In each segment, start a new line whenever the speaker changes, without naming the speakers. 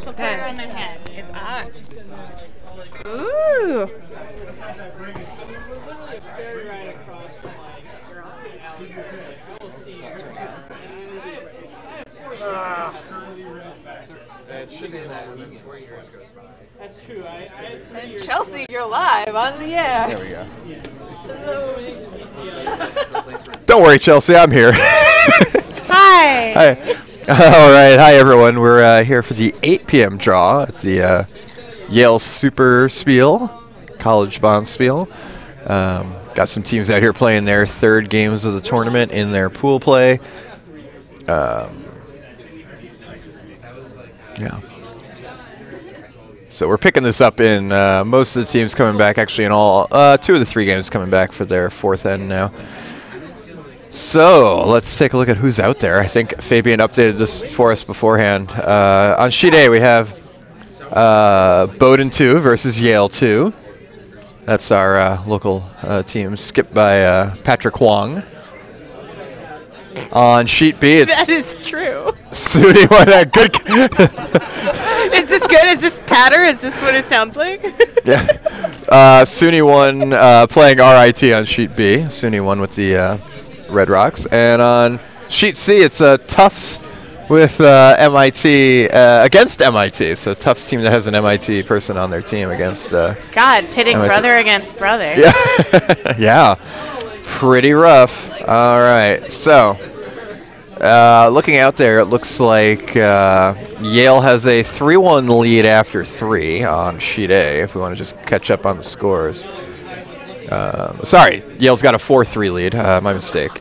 She'll put it on my head. It's on.
Ooh.
It should be that when 4 years goes by.
That's true.
And Chelsea, you're live on the air.
There we go.
Don't worry, Chelsea, I'm here.
Hi.
Hi. All right, hi everyone. We're here for the 8 p.m. draw at the Yale Super Spiel, College Bond Spiel. Got some teams out here playing their third games of the tournament in their pool play. Yeah. So we're picking this up in most of the teams coming back, actually in all 2 of the 3 games coming back for their 4th end now. So let's take a look at who's out there. I think Fabian updated this for us beforehand. On sheet A we have Bowdoin 2 versus Yale 2. That's our local team, skipped by Patrick Huang. On sheet B, it's
That is true.
SUNY. What a good.
Is this good? Is this patter? Is this what it sounds like?
Yeah. SUNY 1 playing RIT on sheet B. SUNY 1 with the Red Rocks. And on sheet C, it's Tufts with MIT against MIT. So Tufts team that has an MIT person on their team against.
God, pitting
MIT.
brother against brother.
Yeah. Yeah. Pretty rough. All right. So, looking out there, it looks like Yale has a 3-1 lead after 3 on sheet A, if we want to just catch up on the scores. Sorry, Yale's got a 4-3 lead. My mistake.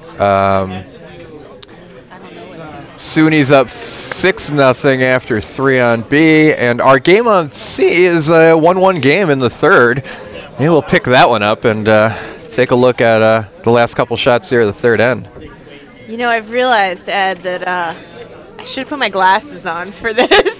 SUNY's up 6-0 after 3 on B, and our game on C is a 1-1 game in the third. Maybe we'll pick that one up and take a look at the last couple shots here of the third end.
You know, I've realized, Ed, that I should put my glasses on for this.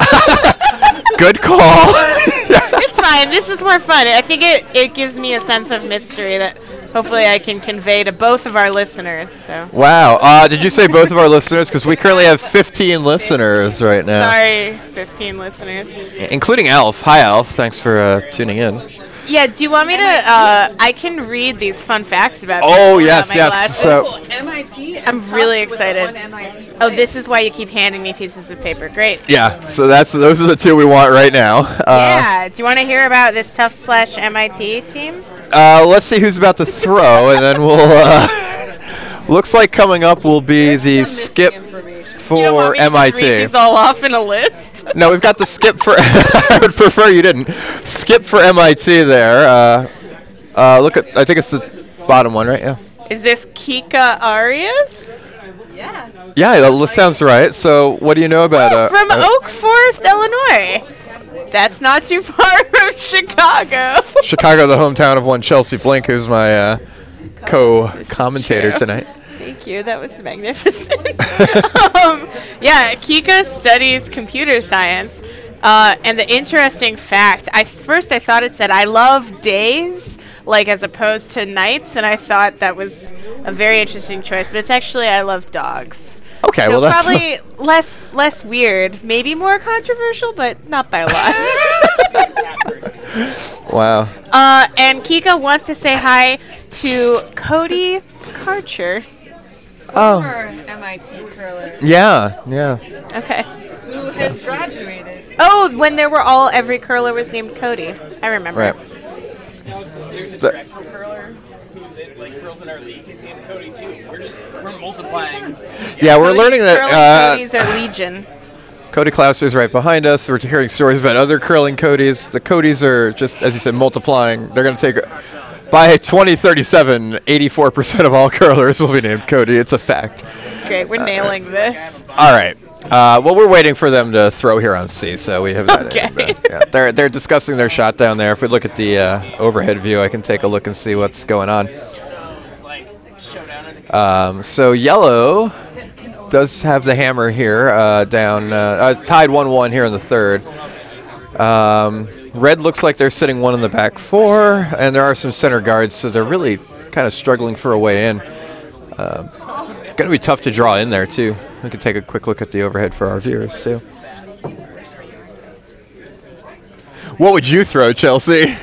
Good call.
It's fine. This is more fun. I think it gives me a sense of mystery that hopefully I can convey to both of our listeners. So.
Wow. Did you say both of our listeners? Because we currently have 15 listeners right now.
Sorry, 15 listeners.
Including Alf. Hi, Alf. Thanks for tuning in.
Yeah, do you want me to, I can read these fun facts about
Oh,
people
yes,
without my
yes.
glasses.
So,
MIT.
I'm really excited. Oh, this is why you keep handing me pieces of paper. Great.
yeah, so those are the 2 we want right now.
Yeah, do you want to hear about this Tufts/MIT team?
Let's see who's about to throw, and then we'll, looks like coming up will be the skip for
You don't want me to
MIT.
read these all off in a list?
No, we've got the skip for. I would prefer you didn't. Skip for MIT there. Look at. I think it's the bottom one, right? Yeah.
Is this Kika Arias?
Yeah.
Yeah, that sounds right. So, what do you know about?
From Oak Forest, Illinois. That's not too far from Chicago.
Chicago, the hometown of one Chelsea Blink, who's my co-commentator
True.
tonight.
Thank you. That was magnificent. Yeah, Kika studies computer science. And the interesting fact, I thought it said, I love days, like as opposed to nights, and I thought that was a very interesting choice, but it's actually I love dogs.
Okay,
So
well that's
probably less weird, maybe more controversial, but not by a lot.
wow.
And Kika wants to say hi to Cody Karcher.
Oh.
MIT curler.
Yeah. Yeah.
Okay.
Who has graduated.
Oh, when every curler was named Cody. I remember.
Right.
There's a
The-
Drexel curler who's girls in our league. His name's Cody too. We're multiplying.
Yeah, we're learning
Curling
that
Codys are legion.
Cody Klauser's right behind us. We're hearing stories about other curling Codys. The Codys are just, as you said, multiplying. They're going to take, by 2037, 84% of all curlers will be named Cody. It's a fact.
Great, we're nailing this.
All right. Well, we're waiting for them to throw here on C, so we have that.
Okay.
Yeah, they're discussing their shot down there. If we look at the overhead view, I can take a look and see what's going on. So yellow does have the hammer here down, tied 1-1 here in the third. Red looks like they're sitting 1 in the back 4, and there are some center guards, so they're really kind of struggling for a way in. Going to be tough to draw in there, too. We can take a quick look at the overhead for our viewers, too. What would you throw, Chelsea?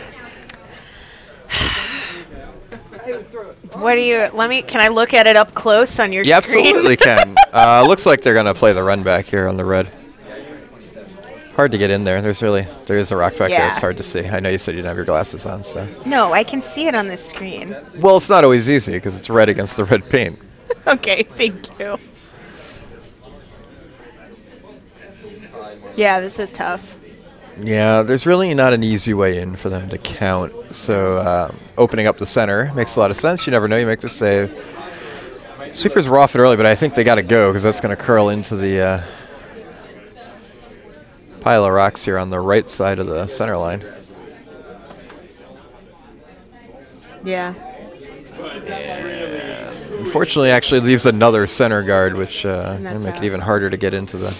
What do you? Can I look at it up close on your
You
screen?
absolutely can. Looks like they're gonna play the run back here on the red. Hard to get in there. There is a rock back there. It's hard to see. I know you said you didn't have your glasses on, so.
No, I can see it on the screen.
Well, it's not always easy because it's red against the red paint.
Okay, thank you. Yeah, this is tough.
Yeah, there's really not an easy way in for them to count. So opening up the center makes a lot of sense. You never know. You make the save. Sweepers were off it early, but I think they got to go because that's going to curl into the pile of rocks here on the right side of the center line.
Yeah.
And unfortunately, actually leaves another center guard, which will make it even harder to get into the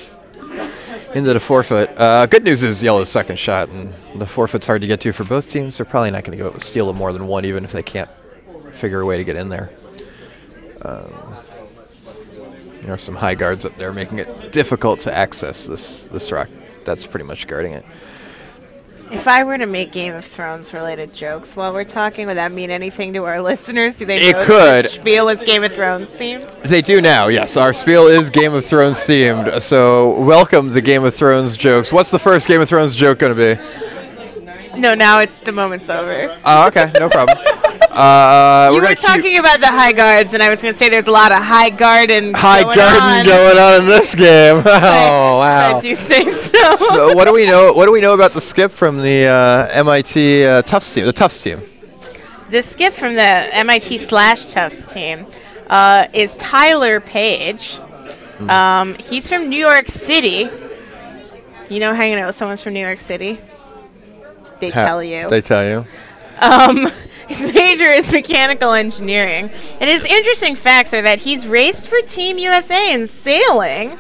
forefoot. Good news is Yellow's second shot, and the forefoot's hard to get to for both teams. They're probably not going to go steal more than one, even if they can't figure a way to get in there. There are some high guards up there, making it difficult to access this rock. That's pretty much guarding it.
If I were to make Game of Thrones related jokes while we're talking, would that mean anything to our listeners? Do they know
It could.
that Spiel is Game of Thrones themed?
They do now, yes. Our spiel is Game of Thrones themed, so welcome to Game of Thrones jokes. What's the first Game of Thrones joke going to be?
No, now it's the moment's over.
Oh, okay, no problem.
You were talking about the high guards, and I was going to say there's a lot of high garden
going on in this game. Oh, wow.
I do say so.
So what do we know? What do we know about the skip from the MIT Tufts team? The Tufts team.
The skip from the MIT/Tufts team is Tyler Page. He's from New York City. You know how you know someone's from New York City? They tell you.
They tell you.
His major is mechanical engineering. And his interesting facts are that he's raced for Team USA in sailing.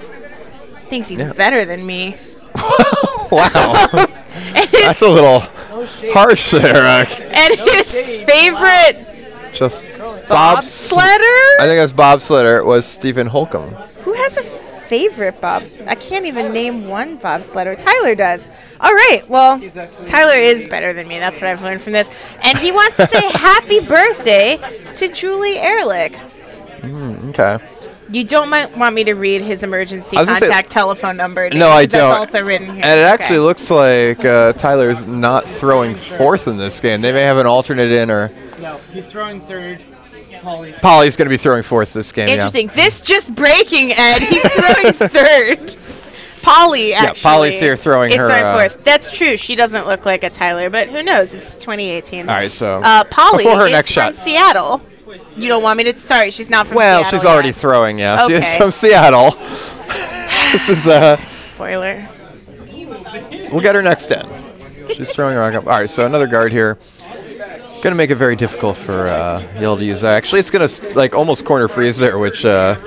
Thinks he's better than me.
Wow. That's a little harsh there.
And his favorite
just
bobsledder?
I think that's bobsledder was Stephen Holcomb.
Who has a favorite I can't even name one bobsledder. Tyler does. All right, well, Tyler is better than me. That's what I've learned from this. And he wants to say happy birthday to Julie Ehrlich.
Okay.
You don't want me to read his emergency contact telephone number?
No, I don't.
That's also written here.
And it actually looks like Tyler's not throwing fourth in this game. They may have an alternate in, or...
No, he's throwing third.
Polly's going to be throwing fourth this game,
Interesting. Yeah. This just breaking, Ed. He's throwing third. Polly, actually.
Yeah, Polly's here throwing her...
fourth. That's true. She doesn't look like a Tyler, but who knows? It's 2018.
All right, so...
Polly
before her
is
next
from
shot.
Seattle. You don't want me to... Sorry, she's not from
Well,
Seattle
she's already
yet.
throwing, yeah.
Okay.
She's from Seattle. This is...
Spoiler.
We'll get her next in. She's throwing her rock up. All right, so another guard here. Going to make it very difficult for Yale to use that. Actually, it's going to like almost corner freeze there, which the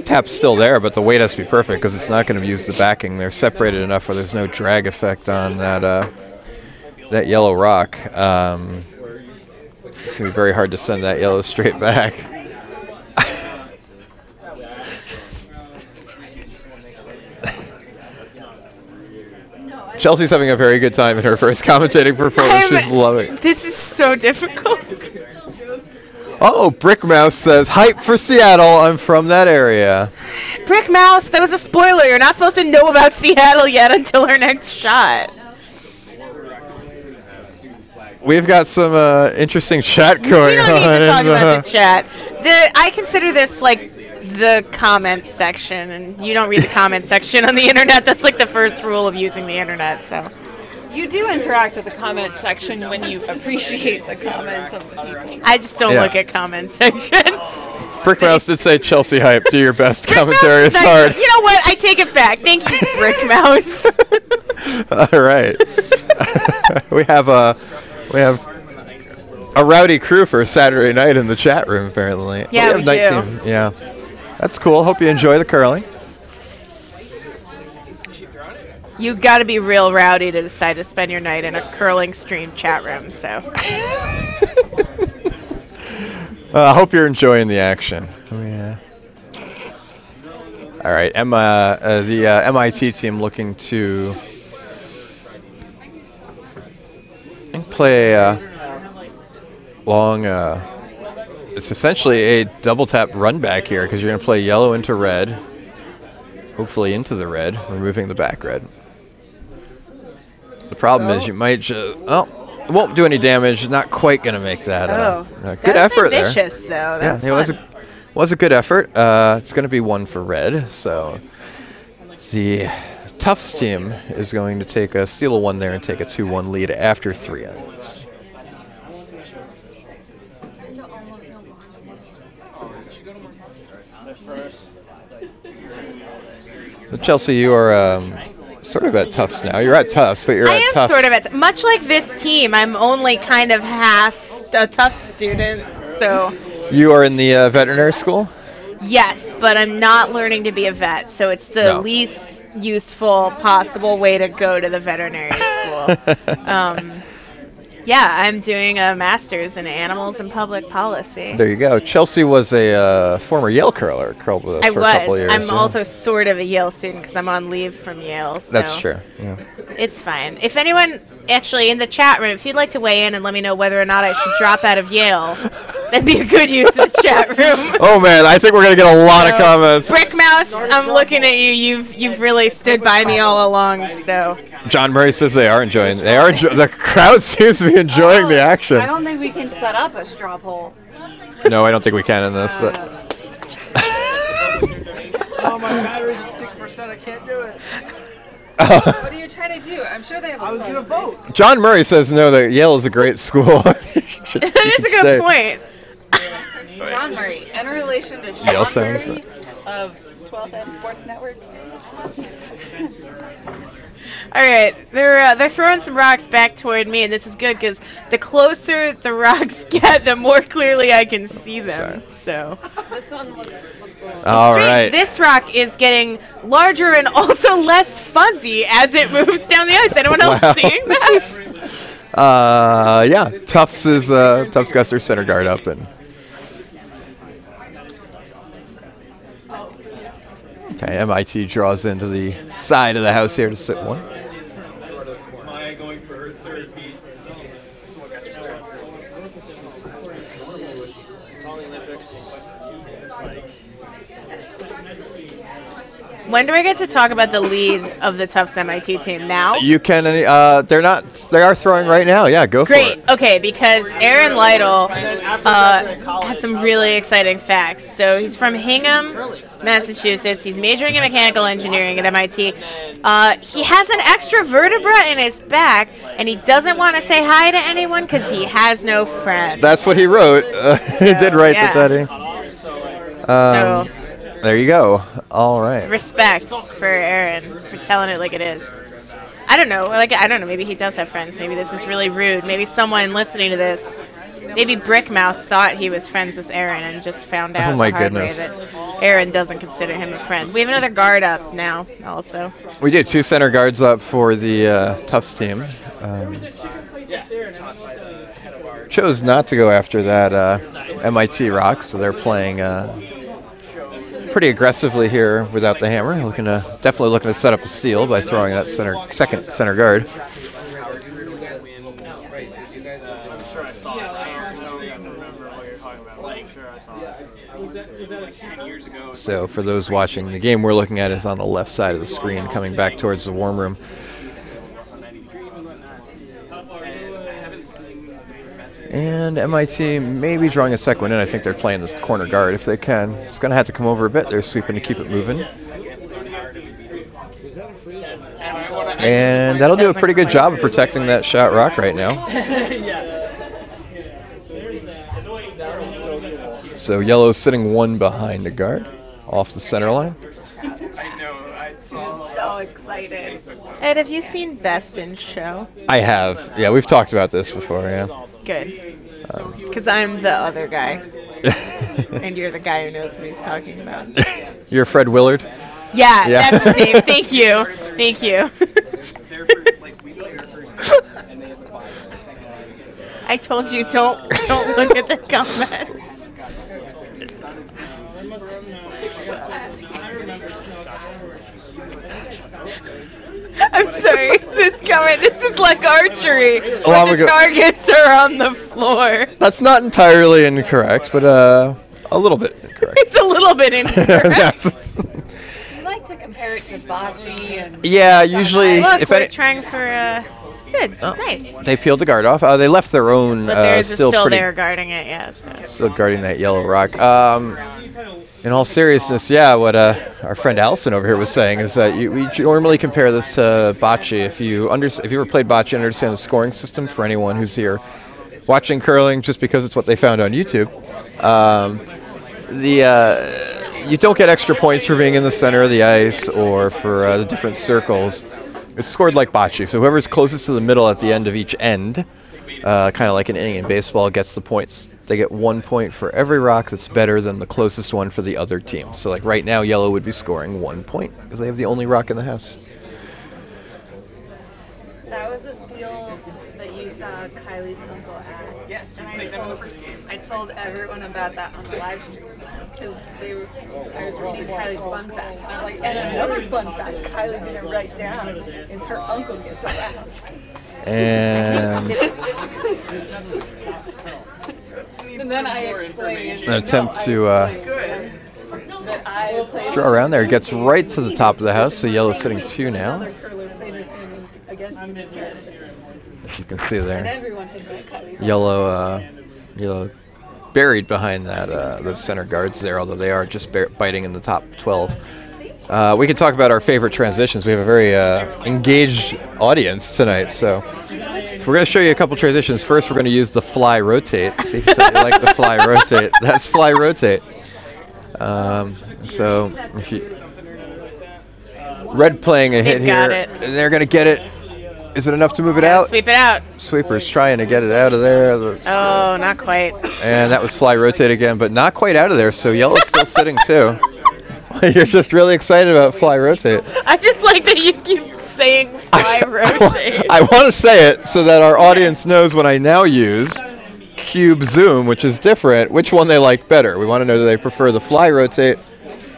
tap's still there, but the weight has to be perfect because it's not going to use the backing. They're separated enough where there's no drag effect on that yellow rock. It's going to be very hard to send that yellow straight back. Chelsea's having a very good time in her first commentating performance. She's loving it.
This is so difficult.
Oh, Brick Mouse says, hype for Seattle. I'm from that area.
Brick Mouse, that was a spoiler. You're not supposed to know about Seattle yet until her next shot.
We've got some interesting chat going on.
We don't need to talk about the chat. I consider this like the comment section, and you don't read the comment section on the internet. That's like the first rule of using the internet. So
you do interact with the comment section when you appreciate the comments of the people.
I just don't look at comment sections.
Brick Mouse did say Chelsea hype. Do your best. Commentary is hard.
You know what? I take it back. Thank you, Brick Mouse.
All right. we have a rowdy crew for Saturday night in the chat room, apparently.
Yeah,
we have night
do.
Team. Yeah. That's cool. Hope you enjoy the curling.
You got to be real rowdy to decide to spend your night in a curling stream chat room. So.
I hope you're enjoying the action. Yeah. All right, the MIT team looking to Play long. It's essentially a double tap run back here because you're going to play yellow into red. Hopefully into the red, removing the back red. The problem is you might just... Oh, it won't do any damage. Not quite going to make that. Good effort there.
Vicious, though. That
Yeah, it was a good effort. It's going to be 1 for red. So the Tufts team is going to steal a 1 there and take a 2-1 lead after 3 ends. So Chelsea, you are sort of at Tufts now. You're at Tufts, but you're at Tufts.
I am sort of at much like this team. I'm only kind of half a Tufts student, so.
You are in the veterinary school?
Yes, but I'm not learning to be a vet, so it's the least useful possible way to go to the veterinary school. Yeah, I'm doing a master's in animals and public policy.
There you go. Chelsea was a former Yale curler, curled with us for a couple of years.
I'm also sort of a Yale student because I'm on leave from Yale. So
that's true. Yeah.
It's fine. If anyone actually in the chat room, if you'd like to weigh in and let me know whether or not I should drop out of Yale, that'd be a good use of the chat room.
Oh man, I think we're gonna get a lot of comments.
Brick Mouse, I'm looking at you. You've really stood by me all along. So.
John Murray says they are enjoying. The crowd seems to be enjoying the action.
I don't think we can set up a straw poll.
No, I don't think we can in this.
Oh, my battery's at 6%. I can't do it.
What are you trying to do? I'm sure they have. I was
gonna vote.
John Murray says no. That Yale is a great school.
That is a good point.
John Murray, in relation to
Yale
Sean
sounds
Murray of 12th End Sports Network.
All right, they're throwing some rocks back toward me, and this is good because the closer the rocks get, the more clearly I can see them. So.
This one looks a little.
All right.
This rock is getting larger and also less fuzzy as it moves down the ice. Anyone else seeing that?
Yeah. Tufts got their center guard up and. Okay, MIT draws into the side of the house here to sit 1.
Maya going for her 3rd piece. So what got you started? Saw the Olympics.
When do I get to talk about the lead of the Tufts MIT team now?
You can. They are throwing right now. Yeah, go for it.
Great. Okay, because Aaron Lytle has some really exciting facts. So he's from Hingham, Massachusetts. He's majoring in mechanical engineering at MIT. He has an extra vertebra in his back, and he doesn't want to say hi to anyone because he has no friends.
That's what he wrote. He did write that.
So
there you go. All right.
respect for Aaron for telling it like it is. I don't know. I don't know. Maybe he does have friends. Maybe this is really rude. Maybe someone listening to this, maybe Brick Mouse thought he was friends with Aaron and just found out the hard way that Aaron doesn't consider him a friend. We have another guard up now also.
We do 2 center guards up for the Tufts team. Chose not to go after that MIT rock, so they're playing pretty aggressively here without the hammer. Definitely looking to set up a steal by throwing that second center guard. So for those watching, the game we're looking at is on the left side of the screen, coming back towards the warm room. And MIT may be drawing a second one in. I think they're playing this corner guard if they can. It's going to have to come over a bit. They're sweeping to keep it moving. And that'll do a pretty good job of protecting that shot rock right now. So yellow's sitting 1 behind the guard off the center line.
So excited. Ed, have you seen Best in Show?
I have. Yeah, we've talked about this before, yeah.
Good. Because I'm the other guy. And you're the guy who knows what he's talking about.
You're Fred Willard?
Yeah, that's his name. Thank you. Thank you. I told you don't look at the comments. I'm sorry. This is like archery.
Well,
Where the targets are on the floor.
That's not entirely incorrect, but a little bit incorrect.
It's a little bit incorrect.
We like to compare it to bocce and.
Yeah, usually
Look,
if
we're trying for good, nice.
They peeled the guard off. They left their own.
But theirs is still
pretty,
there guarding it, yeah. So.
Still guarding that yellow rock. In all seriousness, yeah, what our friend Allison over here was saying is that we normally compare this to bocce. If you ever played bocce and understand the scoring system, for anyone who's here watching curling just because it's what they found on YouTube, you don't get extra points for being in the center of the ice or for the different circles. It's scored like bocce, so whoever's closest to the middle at the end of each end, kind of like an inning in baseball, gets the points. They get 1 point for every rock that's better than the closest one for the other team. So like right now, yellow would be scoring 1 point because they have the only rock in the house.
That was a spiel that you saw Kylie's uncle at.
Yes,
And
we played them in the first game.
I told everyone about that on the live stream because I was reading Kylie's fun fact, and I was like, and another fun fact Kylie didn't write down is her uncle gets around.
And
And then I explained.
an attempt to
that I played
draw around there. Gets right to the top of the house, so yellow's sitting 2 now.
Another curler played with him against him as well.
As you can see
And
there.
everyone had met Kylie.
Yellow buried behind that those center guards there, although they are just biting in the top 12. We can talk about our favorite transitions. We have a very engaged audience tonight, so we're going to show you a couple transitions. First, we're going to use the fly rotate. See if you like the fly rotate. That's fly rotate. So if you red playing a hit
They've got
here,
it.
and they're going to get it. Is it enough to move it out?
Sweep it out.
Sweeper's trying to get it out of there.
Oh, not quite.
And that was fly rotate again, but not quite out of there, so yellow's still sitting too. You're just really excited about fly rotate.
I just like that you keep saying fly rotate.
I want to say it so that our audience knows when I now use cube zoom, which is different, which one they like better. We want to know, do they prefer the fly rotate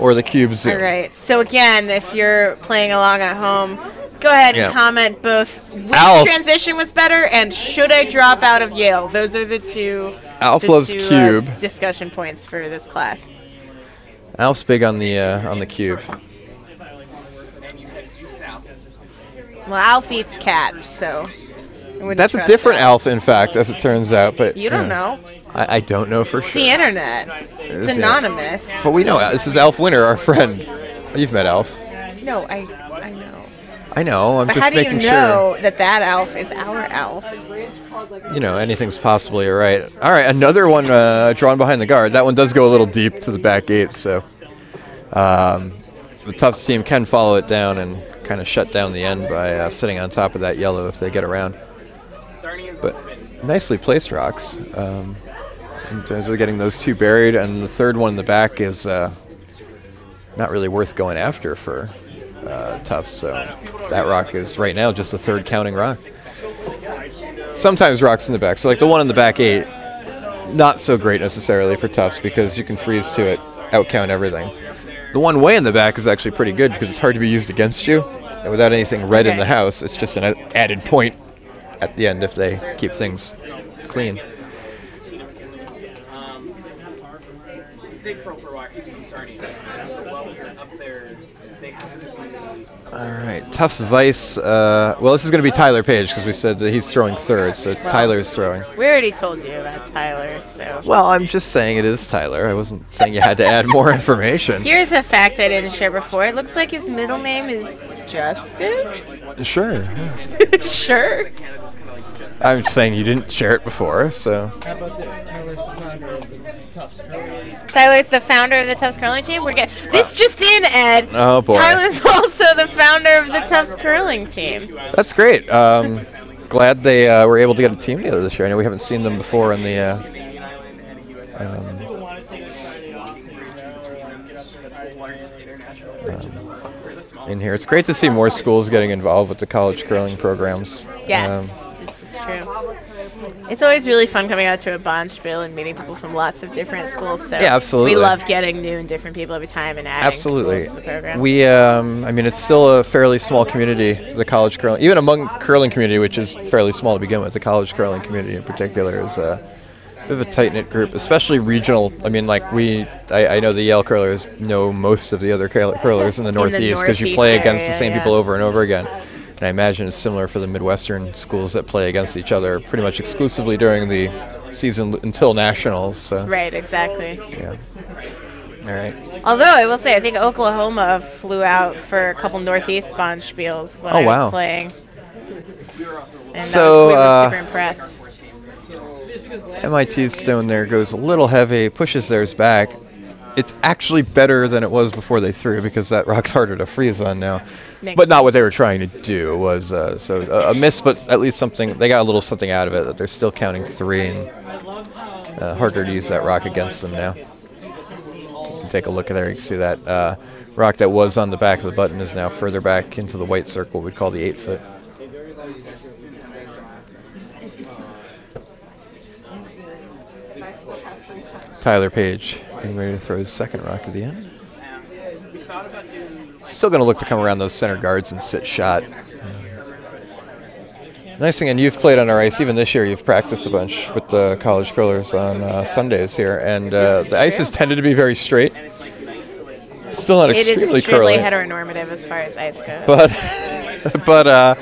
or the cube zoom?
All right. So again, if you're playing along at home, go ahead and comment both which transition was better and should I drop out of Yale. Those are the two.
Alf loves cube.
Discussion points for this class.
Alf's big on the cube.
Well, Alf eats cats, so.
That's a different Alf, in fact, as it turns out. But
you don't know.
I don't know for
It's
sure.
the internet. It's anonymous.
But we know this is Alf Winter, our friend. You've met Alf.
No, I know.
I know. I'm
But
just
how do
making
you know that Alf is our Alf?
You know, anything's possible. You're right. All right, another one drawn behind the guard. That one does go a little deep to the back gate, so the Tufts team can follow it down and kind of shut down the end by sitting on top of that yellow if they get around. But nicely placed rocks in terms of getting those two buried, and the third one in the back is not really worth going after for Tufts. So that rock is right now just the third counting rock. Sometimes rocks in the back, so like the one in the back 8, not so great necessarily for Tufts because you can freeze to it, outcount everything. The one way in the back is actually pretty good because it's hard to be used against you, and without anything red in the house, it's just an added point at the end if they keep things clean. Alright, Tufts Vice. Well, this is going to be Tyler Page because we said that he's throwing third, so Tyler's throwing.
We already told you about Tyler, so.
Well, I'm just saying it is Tyler. I wasn't saying you had to add more information.
Here's a fact I didn't share before. It looks like his middle name is Justice.
Sure. Yeah.
Sure.
I'm just saying you didn't share it before, so.
How about this? Tyler's the founder of the Tufts curling team.
Tyler's the founder of the Tufts curling team. We're getting this just in, Ed.
Oh boy.
Tyler's also the founder of the Tufts curling team.
That's great. Glad they were able to get a team together this year. I know we haven't seen them before in the. In here, it's great to see more schools getting involved with the college curling programs.
Yes, this is true. It's always really fun coming out to a bond spiel and meeting people from lots of different schools. So
Yeah, absolutely.
We love getting new and different people every time and adding
Absolutely.
schools to the program.
We, I mean, it's still a fairly small community, the college curling, even among curling community, which is fairly small to begin with. The college curling community in particular is a bit of a tight-knit group, especially regional. I mean, like I know the Yale curlers know most of the other curlers in the Northeast because you play against the same people over and over again. And I imagine it's similar for the Midwestern schools that play against each other pretty much exclusively during the season until nationals. So.
Right, exactly.
Yeah. All right.
Although I will say, I think Oklahoma flew out for a couple Northeast bond spiels when I was playing. And
so
we were super impressed.
MIT's stone there goes a little heavy, pushes theirs back. It's actually better than it was before they threw because that rock's harder to freeze on now. But not what they were trying to do. Was a miss, but at least something. They got a little something out of it. That they're still counting 3 and harder to use that rock against them now. You can take a look at there. You can see that rock that was on the back of the button is now further back into the white circle. We'd call the 8-foot. Tyler Page getting ready to throw his second rock at the end. Still going to look to come around those center guards and sit shot. Nice thing, and you've played on our ice even this year. You've practiced a bunch with the college curlers on Sundays here, and the ice has tended to be very straight. Still not extremely curly.
It is extremely heteronormative as far as ice goes.
But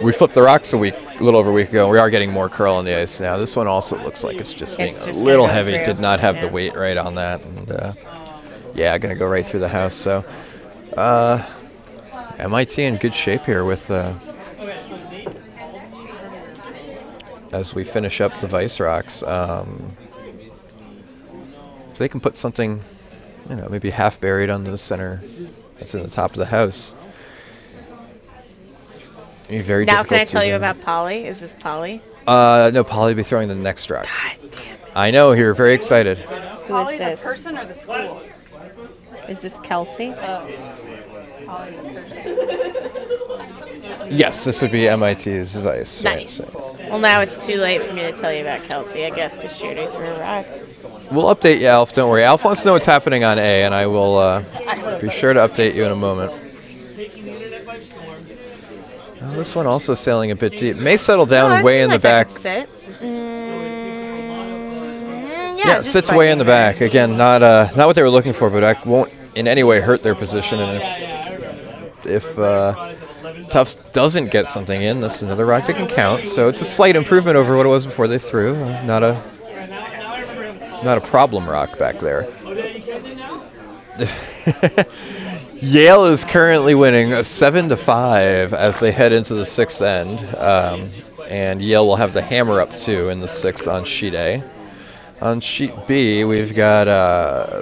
we flipped the rocks a little over a week ago, and we are getting more curl on the ice now. This one also looks like it's just being a little heavy. Did not have the weight right on that, and yeah, going to go right through the house. So MIT in good shape here with as we finish up the Vice Rocks. So they can put something, maybe half buried on the center that's in the top of the house. Very
now can I tell you about Polly? Is this Polly?
No, Polly will be throwing the next rock.
God damn it.
I know, you're very excited.
Polly the person or the school?
Is this Kelsey?
Polly the person.
Yes, this would be MIT's Vice.
Nice.
Right, so.
Well, now it's too late for me to tell you about Kelsey, I guess, because Shooter threw a rock.
We'll update you, Alf. Don't worry. Alf wants to know what's happening on A, and I will be sure to update you in a moment. Well, this one also sailing a bit deep. May settle down way in the back.
Sit.
Yeah, sits way in the back. Again, not what they were looking for, but I won't in any way hurt their position. And if Tufts doesn't get something in, that's another rock that can count. So it's a slight improvement over what it was before they threw. Not a problem rock back there. Yale is currently winning 7-5 as they head into the 6th end, and Yale will have the hammer up 2 in the 6th on sheet A. On sheet B, we've got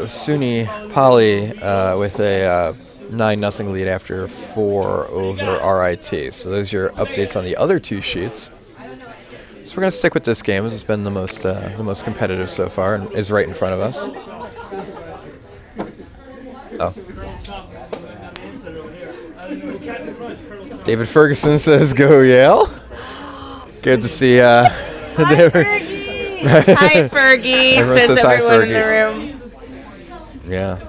SUNY Poly with a 9-0 lead after 4 over RIT. So those are your updates on the other 2 sheets. So we're going to stick with this game as it's been the most competitive so far and is right in front of us. Oh. David Ferguson says, "Go Yale." Good to see
Hi,
David.
Fergie. Hi, Fergie.
Everyone
says
says hi,
everyone in
Fergie.
the room.
Yeah.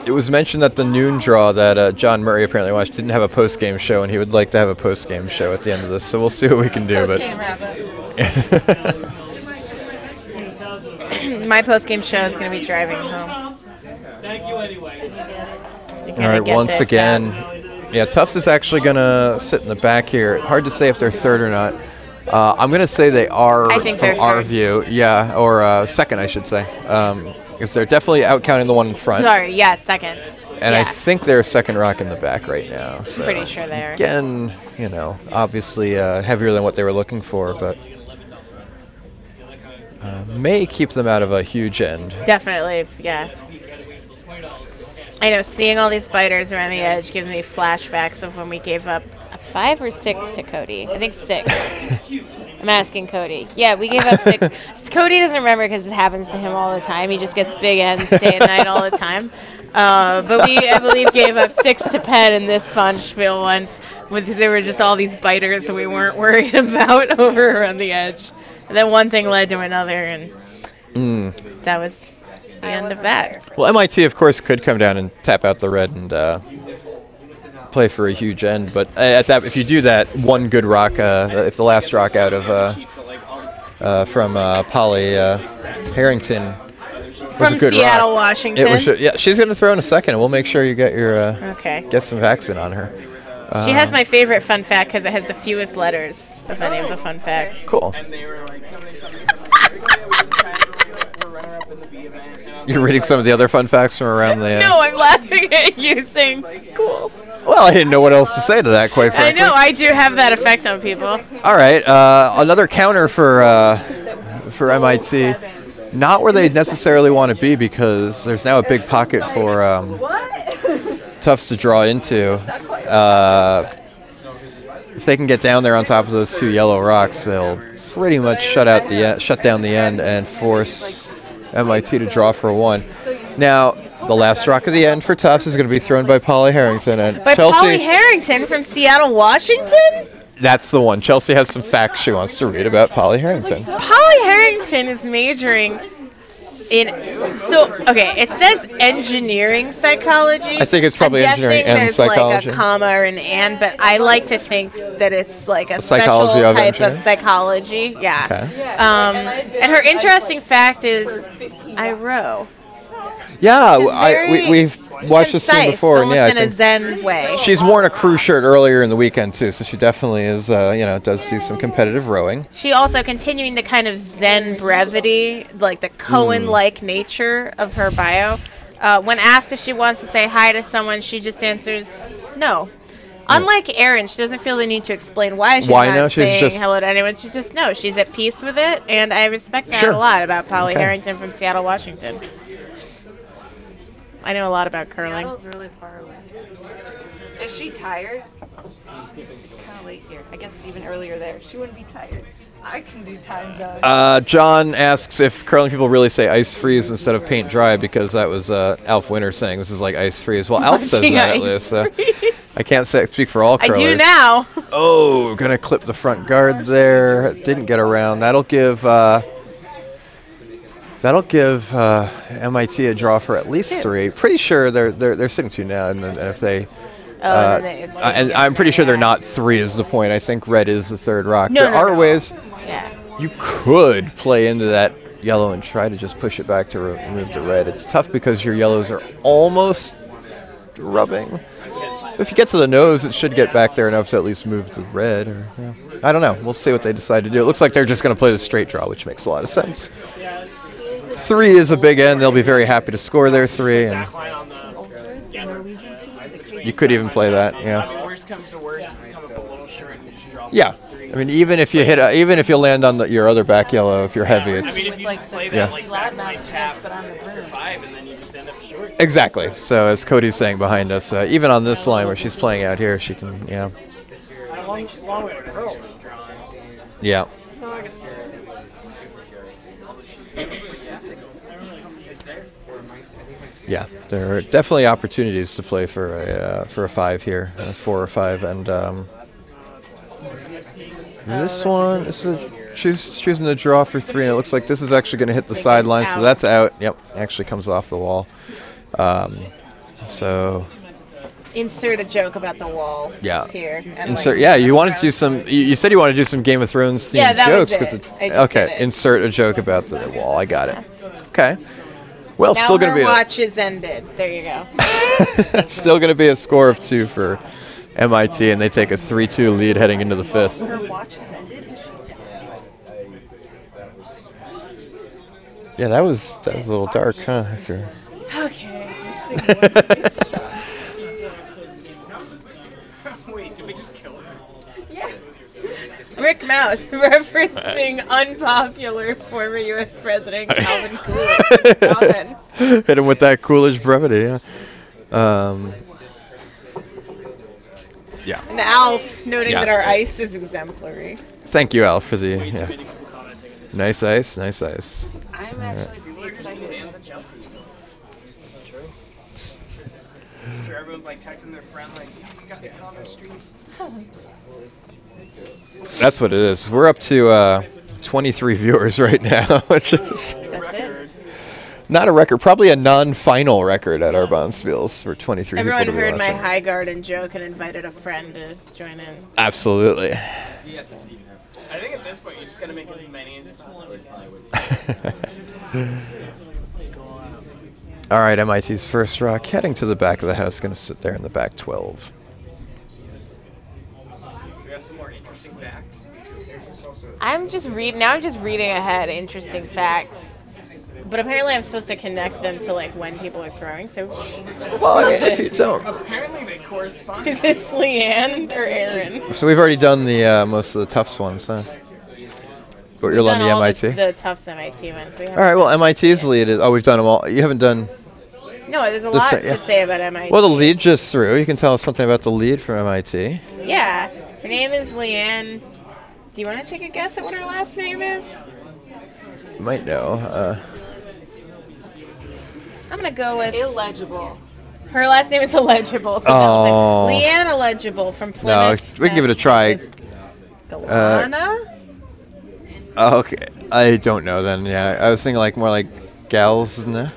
It was mentioned that the noon draw that John Murray apparently watched didn't have a post-game show, and he would like to have a post-game show at the end of this. So we'll see what we can do.
My post-game show is going to be driving home.
Thank you anyway.
All right, once again, yeah, Tufts is actually going to sit in the back here. Hard to say if they're third or not. I'm going to say they are from our view. Yeah, or second, I should say. Because they're definitely out-counting the one in front.
Sorry, yeah, second.
And I think they're second rock in the back right now. So
pretty sure they are.
Again, obviously heavier than what they were looking for, but may keep them out of a huge end.
Definitely, yeah. I know, seeing all these fighters around the edge gives me flashbacks of when we gave up a 5 or 6 to Cody. I think 6. I'm asking Cody. Yeah, we gave up 6. Cody doesn't remember because it happens to him all the time. He just gets big ends day and night all the time. But we, I believe, gave up 6 to Penn in this Fun Spiel once. There were just all these biters that we weren't worried about over around the edge. And then one thing led to another, and that was the end of that.
Well, MIT, of course, could come down and tap out the red and play for a huge end. But at that, if you do that, one good rock, if the last rock out of from Polly Harrington was
From
a good
Seattle,
rock.
Washington.
It was, yeah, she's going to throw in a second, and we'll make sure you get your get some vaccine on her.
She has my favorite fun fact because it has the fewest letters of any of the fun facts.
Cool.
And they were like, somebody we're runner-up in the B event.
You're reading some of the other fun facts from around the...
No, I'm laughing at you saying cool.
Well, I didn't know what else to say to that, quite frankly.
I know, I do have that effect on people.
All right, another counter for MIT. Not where they necessarily want to be because there's now a big pocket for Tufts to draw into. If they can get down there on top of those 2 yellow rocks, they'll pretty much shut down the end and force MIT to draw for 1. Now, the last rock of the end for Tufts is going to be thrown by Polly Harrington. And
By
Chelsea,
Polly Harrington from Seattle, Washington?
That's the one. Chelsea has some facts she wants to read about Polly Harrington.
Polly Harrington is majoring in... So, okay, it says engineering psychology.
I think it's probably
I'm
engineering
guessing
and psychology.
There's like a comma or an and, but I like to think that it's like a
Psychology
special
of
type
engineering?
of psychology. Yeah.
Okay.
And her interesting fact is I row.
Yeah,
She's very
we've watched this scene
concise,
before, and
almost
yeah, I
in a
think
zen way.
she's worn a crew shirt earlier in the weekend too, so she definitely is, does do some competitive rowing.
She also continuing the kind of zen brevity, like the Cohen-like nature of her bio. When asked if she wants to say hi to someone, she just answers no. Unlike Erin, she doesn't feel the need to explain why she's not saying hello to anyone. She just knows she's at peace with it, and I respect that a lot about Polly Harrington from Seattle, Washington. I know a lot about curling.
Seattle's really far away. Is she tired? It's kind of late here. I guess it's even earlier there. She wouldn't be tired. I can do time zones.
John asks if curling people really say ice freeze instead of paint dry because that was Alf Winter saying this is like ice freeze. Well, Alf says that at least. I can't speak for all curlers.
I do now.
Oh, gonna clip the front guard there. Didn't get around. That'll give MIT a draw for at least 3. Pretty sure they're sitting 2 now, and if they. And I'm pretty sure they're not 3 is the point. I think red is the 3rd rock. There are ways you could play into that yellow and try to just push it back to remove the red. It's tough because your yellows are almost rubbing. But if you get to the nose, it should get back there enough to at least move the red. Or I don't know. We'll see what they decide to do. It looks like they're just going to play the straight draw, which makes a lot of sense. 3 is a big end. They'll be very happy to score their 3. And you could even play that,
Worst comes to worst, come up a little short and just drop.
Yeah, I mean, even if you land on your other back yellow, if you're heavy, it's.
I mean, if you just play that like tap for 5, and then you just end up short.
Exactly. So as Cody's saying behind us, even on this line where she's playing out here, she can,
She's a long way to curl.
Yeah. Yeah, there are definitely opportunities to play for a 5 here, a 4 or 5, and this one, she's choosing to draw for 3, and it looks like this is actually going to hit the sideline, so that's out. Yep, actually comes off the wall. So.
Insert a joke about the wall.
Yeah.
Here.
Insert. Yeah, you wanted to do some. You said you wanted to do some Game of Thrones themed jokes.
Was it.
Okay, insert a joke about the wall. I got it. Okay. Well,
now
still going to be.
Her watch is ended. There you go.
Still going to be a score of 2 for MIT, and they take a 3-2 lead heading into the 5th.
Her watch has ended.
Yeah, that was a little dark, huh? If you're...
Okay.
Wait, did we just kill her?
Yeah. Brick Mouse, referencing unpopular former U.S. President Calvin Coolidge comments.
Hit him with that Coolidge brevity, yeah. Yeah.
And Alf noting that our ice is exemplary.
Thank you, Alf, for the nice ice, nice ice.
I'm actually really excited.
Sure, everyone's like texting their friend, like, you got to get on the street.
That's what it is. We're up to 23 viewers right now, which is
That's it.
not a record, probably a non-final record at our Bonspiels for 23
Everyone
people to be
heard my
watching.
high garden joke and invited a friend to join in.
Absolutely.
I think at this point, you just got to make as many as you possibly can.
All right, MIT's first rock, heading to the back of the house, going to sit there in the back 12.
We have some more interesting facts.
I'm just reading ahead interesting facts. But apparently I'm supposed to connect them to like when people are throwing, so
Well, I mean, if you don't.
Apparently they correspond.
is this Leanne or Aaron?
So we've already done the most of the Tufts ones, huh? But you're
We've
on
done
the
all
MIT?
The Tufts MIT ones. We
All right, well, MIT's lead is... Oh, we've done them all. You haven't done...
No, there's a
the
lot
sa- yeah.
to say about MIT.
Well, the lead just threw. You can tell us something about the lead from MIT.
Yeah, her name is Leanne. Do you want to take a guess at what her last name is?
You might know.
I'm gonna go with
Illegible.
her last name is illegible. So
Oh.
Leanne Illegible from
No,
Plymouth.
we can give it a try.
Galana?
Oh, okay. I don't know then. Yeah, I was thinking like more like Galzn.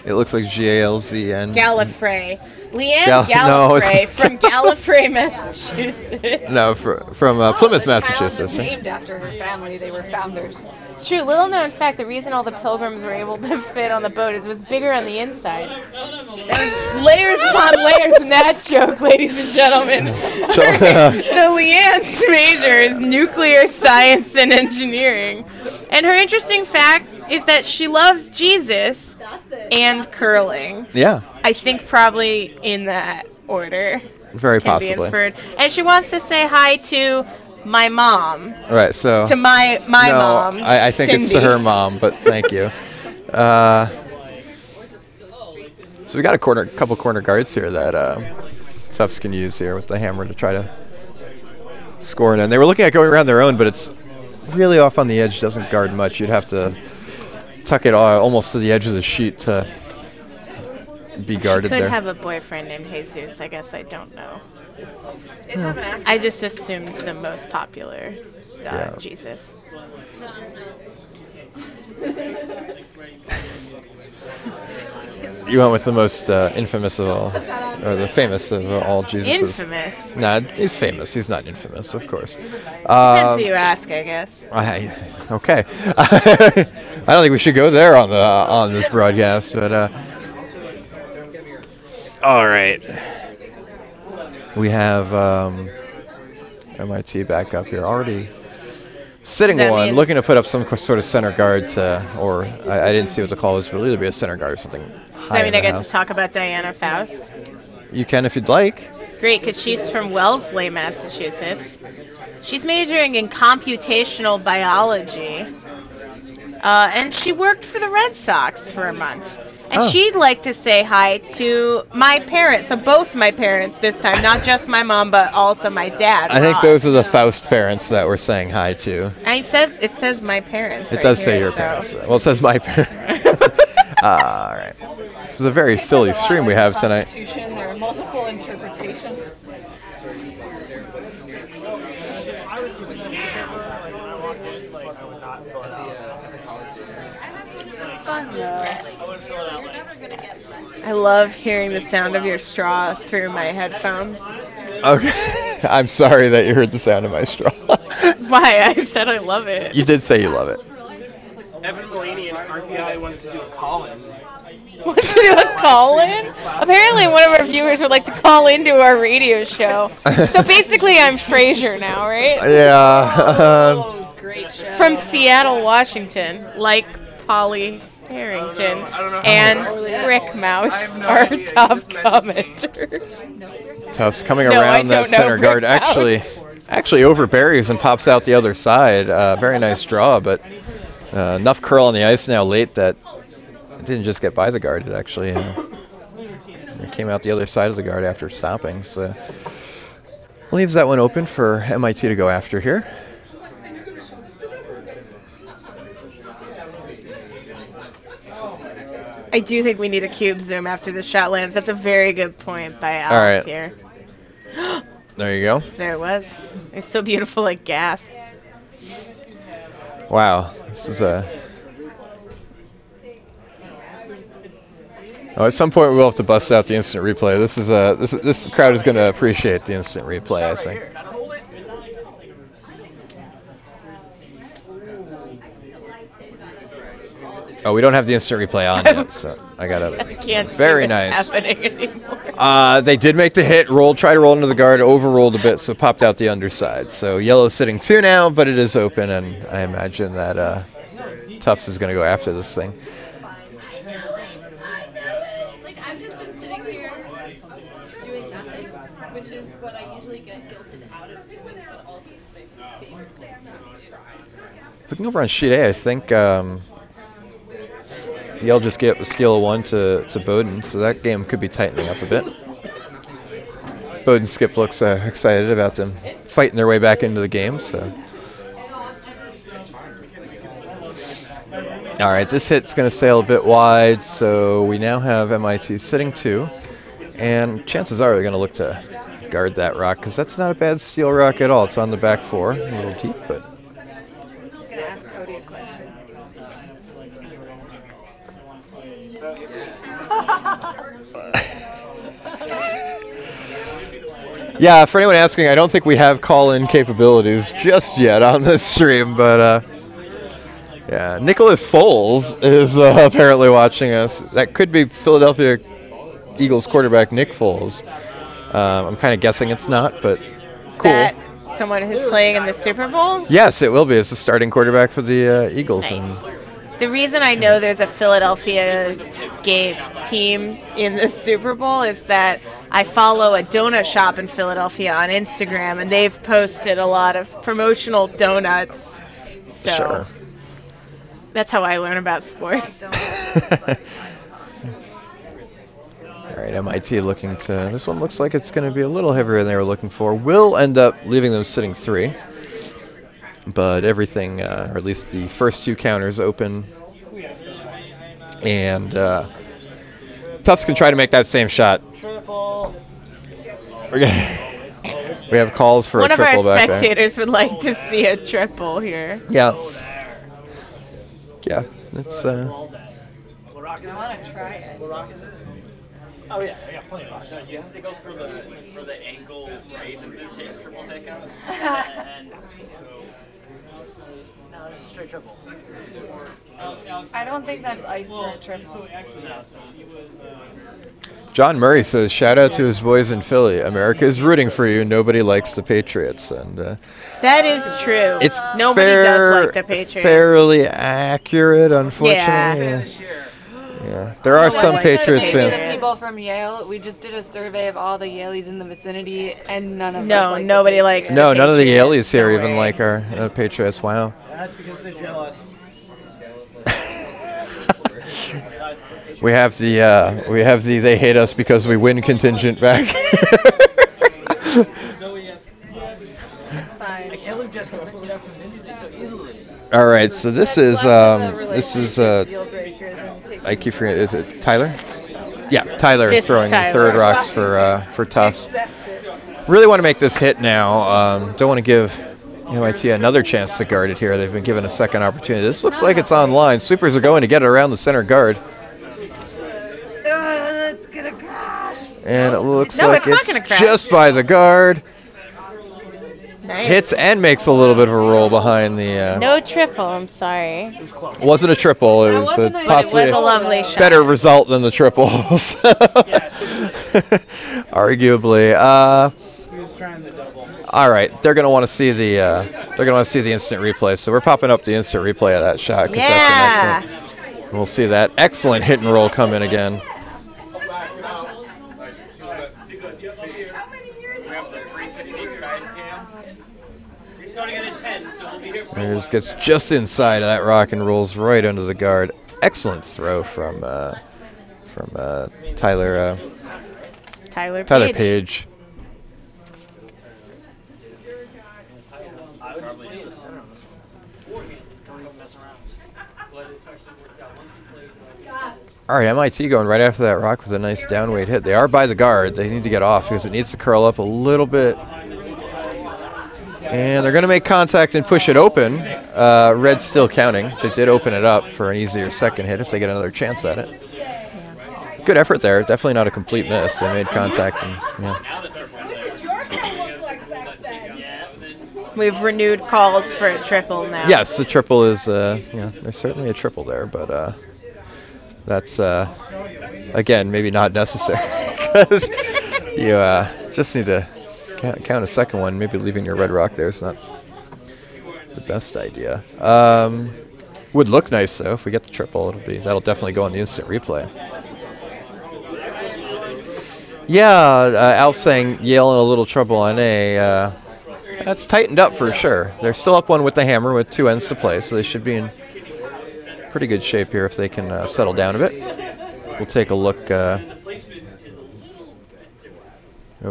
It looks like Galzn.
Gallifrey. Leanne
No,
Gallifrey
it's-
from Gallifrey, Massachusetts.
No, from Plymouth, Massachusetts.
Town is named after her family. They were founders.
It's true. Little known fact: the reason all the pilgrims were able to fit on the boat is it was bigger on the inside. There was layers upon layers in that joke, ladies and gentlemen. So Leanne's major is nuclear science and engineering, and her interesting fact is that she loves Jesus and curling.
Yeah,
I think probably in that order.
very
Can be
possibly.
inferred. And she wants to say hi to my mom.
All right, so
To my
no,
mom.
I think it's to
Cindy.
her mom, but thank you. So we got a couple corner guards here that Tufts can use here with the hammer to try to score it in. They were looking at going around their own, but it's really off on the edge. Doesn't guard much. You'd have to tuck it almost to the edge of the sheet to be guarded
Could
there.
have a boyfriend named Jesus. I guess I don't know.
It's not an accident.
I just assumed the most popular
Yeah.
Jesus.
You went with the most infamous of all, or the famous of all Jesuses.
Infamous.
Nah, he's famous. He's not infamous, of course.
Depends who you ask, I guess.
Okay. I don't think we should go there on this broadcast, but all right. We have MIT back up here already. Sitting
Does that
one,
mean-
looking to put up some sort of center guard or I didn't see what the call is, but it'll either be a center guard or something high
I mean,
in
I
the
get
house.
to talk about Diana Faust.
You can if you'd like.
Great, because she's from Wellesley, Massachusetts. She's majoring in computational biology. And she worked for the Red Sox for a month. And
Oh.
she'd like to say hi to my parents, so both my parents this time, not just my mom, but also my dad.
I think
Rob.
those are the Faust parents that we're saying hi to.
And it says my parents.
It
right
does say
here,
your
so-
parents. Well, it says my parents. All right. This is a very silly stream we have tonight.
Constitution. There are multiple interpretations.
I love hearing the sound of your straw through my headphones.
Okay. I'm sorry that you heard the sound of my straw.
Why? I said I love it.
You did say you love it.
Evan Mulaney and RPI wants to do a call-in.
Want to do a call-in? Apparently one of our viewers would like to call into our radio show. So basically I'm Frasier now, right?
Yeah.
Oh, great show.
From Seattle, Washington, like Polly Harrington
I don't know how
and
to do
Frick Mouse,
I have no
our
idea.
top
Just mentioned
commenter.
Tufts coming
No, I
around that
don't know
center guard.
Brick House.
Actually overburies and pops out the other side. Very nice draw, but enough curl on the ice now late that it didn't just get by the guard. It actually it came out the other side of the guard after stopping. So leaves that one open for MIT to go after here.
I do think we need a cube zoom after the shot lands. That's a very good point by Alex
All right.
here.
There you go.
There it was. It's so beautiful, like gas.
Wow. This is a... Oh, at some point we will have to bust out the instant replay. This crowd is going to appreciate the instant replay, I think. Oh, we don't have the instant replay on yet, so I gotta.
I can't
Very
see what's
nice.
happening anymore.
They did make the hit. Tried to roll into the guard, overrolled a bit, so popped out the underside. So yellow's sitting 2 now, but it is open, and I imagine that Tufts is going to go after this thing.
Like, I've just been sitting here doing nothing, which is what I usually get guilted out of doing, but also being there too.
Looking over on sheet A, I think Yale just gave up a steal of 1 to Bowdoin, so that game could be tightening up a bit. Bowdoin Skip looks excited about them fighting their way back into the game. So, all right, this hit's going to sail a bit wide, so we now have MIT sitting 2, and chances are they're going to look to guard that rock because that's not a bad steal rock at all. It's on the back 4, a little deep, but.
I'm gonna ask Cody a question.
Yeah, for anyone asking, I don't think we have call-in capabilities just yet on this stream, but yeah, Nicholas Foles is apparently watching us. That could be Philadelphia Eagles quarterback Nick Foles. I'm kind of guessing it's not, but cool.
That someone who's playing in the Super Bowl?
Yes, it will be. It's the starting quarterback for the Eagles.
Nice.
And
The reason I know there's a Philadelphia team in the Super Bowl is that I follow a donut shop in Philadelphia on Instagram, and they've posted a lot of promotional donuts. So
Sure.
that's how I learn about sports.
All right, MIT looking to... This one looks like it's going to be a little heavier than they were looking for. Will end up leaving them sitting 3. But everything, or at least the first 2 counters open. And Tufts can try to make that same shot.
Triple.
We have calls for
One
a
of our
triple back there.
spectators would like to see a triple here.
Yeah. Yeah, it's...
What rock is
I want to try it.
What rock is it? Oh yeah, I got plenty of rocks. You have to go for the ankle raise and triple takeout. And no, it's a straight triple.
I don't think that's ice for a triple.
John Murray says, shout out to his boys in Philly. America is rooting for you. Nobody likes the Patriots. And
That is true.
it's
Nobody does like the Patriots.
fairly accurate, unfortunately. Yeah. There are some Patriots
Maybe
fans.
the people from Yale, we just did a survey of all the Yaleys in the vicinity, and none of us
No,
like
nobody
the
likes
Patriots.
No, none of the
Patriots.
Yaleys here
No
even
way.
like our Patriots. Wow.
That's because they're jealous.
We have the they hate us because we win contingent back.
Fine.
I can't believe Jeff convinced me so easily.
All right, so this is
Deal breaker than taking
I keep forgetting. Is it Tyler? Yeah, Tyler
This is
throwing
Tyler.
third rocks for Tufts.
accept it.
Really want to make this hit now. Don't want to give MIT another chance to guard it here. They've been given a second opportunity. This looks like it's online. Supers are going to get it around the center guard.
It's gonna crash.
And it looks
No,
like
it's not
it's
gonna crash.
just by the guard.
Nice.
Hits and makes a little bit of a roll behind the...
No triple, I'm sorry.
wasn't a triple. It
That
was
wasn't a-
possibly
But it was a lovely shot.
better result than the triples. Arguably.
He was trying the double.
All right, they're gonna want to see the instant replay. So we're popping up the instant replay of that shot. 'Cause
Yeah.
That's an excellent. We'll see that excellent hit and roll come in again. And it just gets just inside of that rock and rolls right under the guard. Excellent throw from Tyler
Tyler
Page.
I would probably do the center. Don't even mess around.
All right, MIT going right after that rock with a nice downweight hit. They are by the guard. They need to get off because it needs to curl up a little bit. And they're going to make contact and push it open. Red's still counting. They did open it up for an easier second hit if they get another chance at it. Good effort there. Definitely not a complete miss. They made contact. And, yeah.
We've renewed calls for a triple now.
Yes, the triple is, there's certainly a triple there, but that's, again, maybe not necessary because you just need to count a second one. Maybe leaving your red rock there is not the best idea. Would look nice, though, if we get the triple. That'll definitely go on the instant replay. Yeah, Al's saying Yale in a little trouble on A. That's tightened up for sure. They're still up one with the hammer with 2 ends to play, so they should be in pretty good shape here if they can settle down a bit. We'll take a look over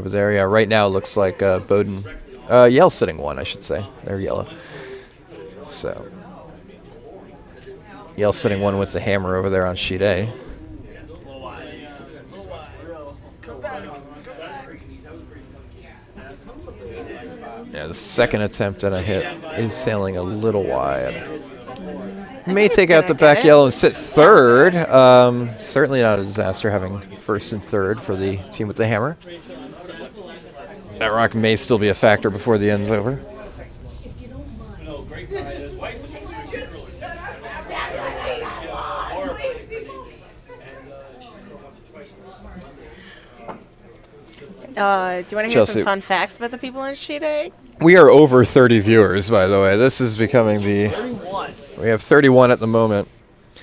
there. Yeah, right now it looks like Bowdoin, Yale sitting 1, I should say. They're yellow. So Yale sitting 1 with the hammer over there on sheet A. Yeah, the second attempt at a hit is sailing a little wide. May take out the back yellow and sit third. Certainly not a disaster having first and third for the team with the hammer. That rock may still be a factor before the end's over.
Do you want to hear
Chelsea.
some fun facts about the people in sheet A?
We are over 30 viewers, by the way. This is becoming we have 31 at the moment.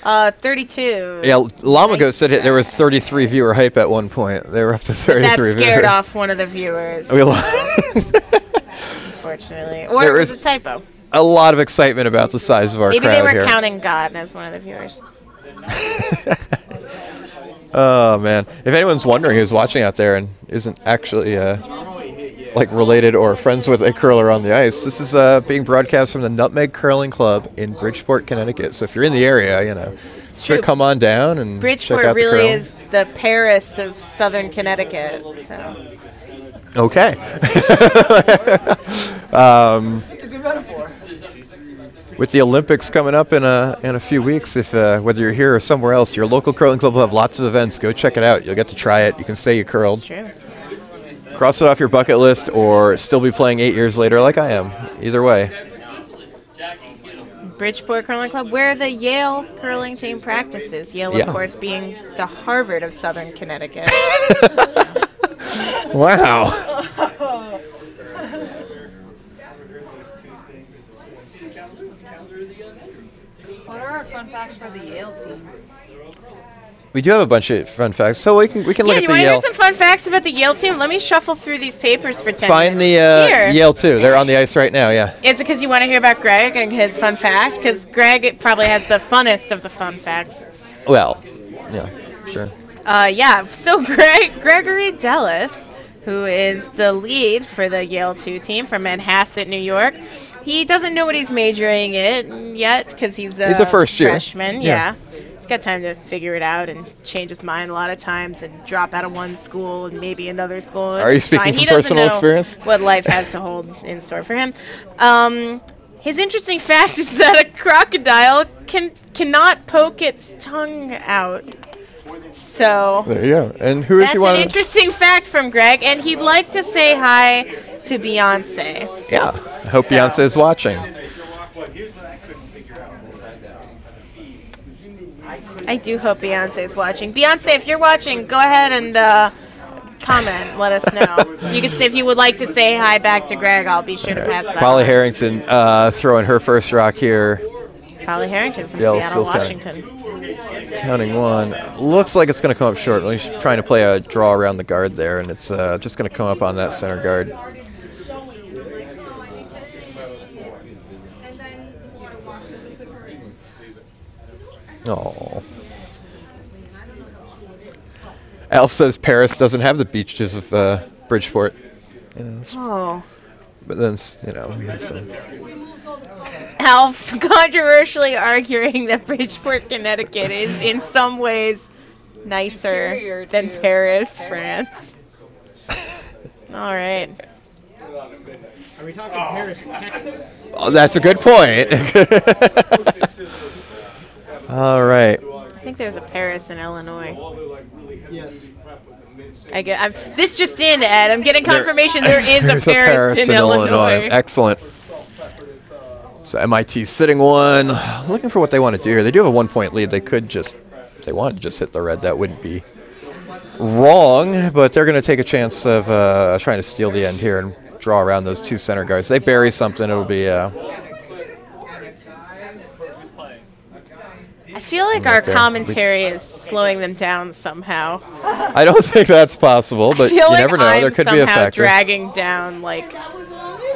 32.
Yeah, Lamago said there was 33 viewer hype at one point. They were up to 33
That
viewers.
scared off one of the viewers, unfortunately. Or
There
it was
is
a typo.
a lot of excitement about the size of our
Maybe
crowd
they were
here.
counting God as one of the viewers.
Oh man! If anyone's wondering who's watching out there and isn't actually like related or friends with a curler on the ice, this is being broadcast from the Nutmeg Curling Club in Bridgeport, Connecticut. So if you're in the area, sure, come on down and
Bridgeport
check out
really
the curling.
is the Paris of Southern Connecticut. So.
Okay.
That's a good metaphor.
With the Olympics coming up in a few weeks, if whether you're here or somewhere else, your local curling club will have lots of events. Go check it out. You'll get to try it. You can say you curled.
It's true.
Cross it off your bucket list or still be playing 8 years later like I am. Either way.
Bridgeport Curling Club, where the Yale curling team practices. Yale,
Yeah.
of course, being the Harvard of Southern Connecticut.
Wow.
What are our fun facts for the Yale team?
We do have a bunch of fun facts, so we can look
Yeah,
at
you
the
want to
Yale.
hear some fun facts about the Yale team? Let me shuffle through these papers for 10
Find the
minutes. Here.
Yale too. They're on the ice right now. Yeah.
Is it because you want to hear about Greg and his fun fact? Because Greg probably has the funnest of the fun facts.
Well, yeah, sure.
Yeah, so Gregory Dellis, who is the lead for the Yale 2 team from Manhasset, New York, he doesn't know what he's majoring in yet because he's
a first year.
freshman. Yeah. He's got time to figure it out and change his mind a lot of times and drop out of one school and maybe another school.
Are you
It's
speaking
fine.
from
He doesn't
personal
know
experience?
what life has to hold in store for him. His interesting fact is that a crocodile cannot poke its tongue out. So
There you go. And who is
that's
he
an
wanting?
interesting fact from Greg, and he'd like to say hi to Beyonce.
Yeah. I hope Beyonce is watching.
I do hope Beyonce is watching. Beyonce, if you're watching, go ahead and comment. Let us know. You can say if you would like to say hi back to Greg. I'll be sure to pass that
Polly
on.
Harrington throwing her first rock here.
Polly Harrington from
Yale
Seattle,
still counting.
Washington.
Counting one. Looks like it's going to come up short. He's trying to play a draw around the guard there, and it's just going to come up on that center guard. Oh. Alf says Paris doesn't have the beaches of Bridgeport.
Oh.
But then, we had some.
Alf controversially arguing that Bridgeport, Connecticut is in some ways nicer than Paris, France. All right.
Are we talking Paris, Texas?
Oh, that's a good point. All right.
I think there's a Paris in Illinois.
Yes.
This just in, Ed. I'm getting confirmation there is a
There's
Paris in Illinois.
Excellent. So MIT sitting one. Looking for what they want to do here. They do have a 1-point lead. They could just, if they wanted to just hit the red, that wouldn't be wrong. But they're going to take a chance of trying to steal the end here and draw around those two center guards. They bury something, it'll be.
I feel like our commentary is slowing them down somehow.
I don't think that's possible, but you never know. There could be a factor.
Dragging down like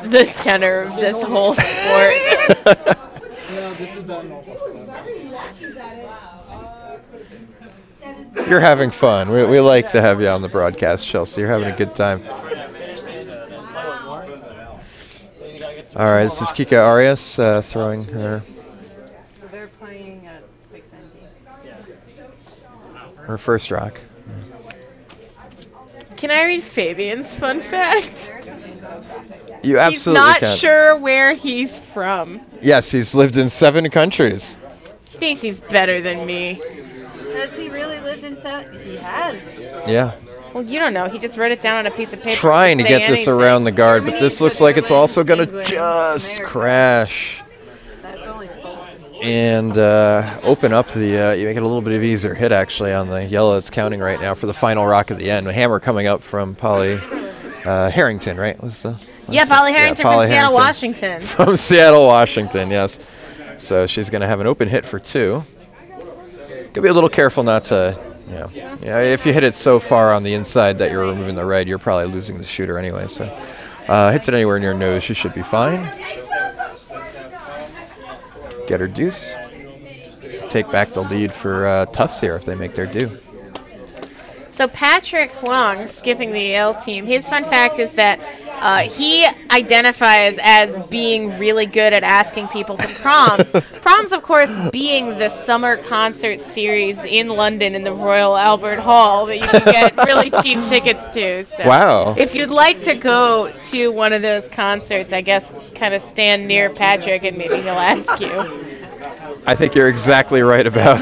the tenor of this whole sport.
No, this is bad enough.
You're having fun. We like to have you on the broadcast, Chelsea. You're having a good time. All right, this is Kika Arias throwing her.
So they're playing at 6 NP.
Her first rock.
Can I read Fabian's fun fact?
You absolutely
He's not
can.
sure where he's from.
Yes, he's lived in 7 countries.
He thinks he's better than me.
Has he really lived in 7? He has.
Yeah.
Well, you don't know. He just wrote it down on a piece of paper.
Trying to
Say
get this
anything.
around the guard, but this looks like it's also going to
England,
just
America.
crash
That's only 4.
and open up the, you make it a little bit of easier hit actually on the yellow that's counting right now for the final rock at the end. A hammer coming up from Polly Harrington, right?
Yeah, Polly Harrington
Polly
from Seattle,
Harrington.
Washington.
From Seattle, Washington, yes. So she's going to have an open hit for 2. Gotta be a little careful not to, if you hit it so far on the inside that you're removing the red, you're probably losing the shooter anyway. So hits it anywhere near nose, you should be fine. Get her deuce. Take back the lead for Tufts here if they make their due.
So Patrick Huang, skipping the Yale team, his fun fact is that he identifies as being really good at asking people to proms. Proms, of course, being the summer concert series in London in the Royal Albert Hall that you can get really cheap tickets to. So
Wow.
if you'd like to go to one of those concerts, I guess kind of stand near Patrick and maybe he'll ask you.
I think you're exactly right about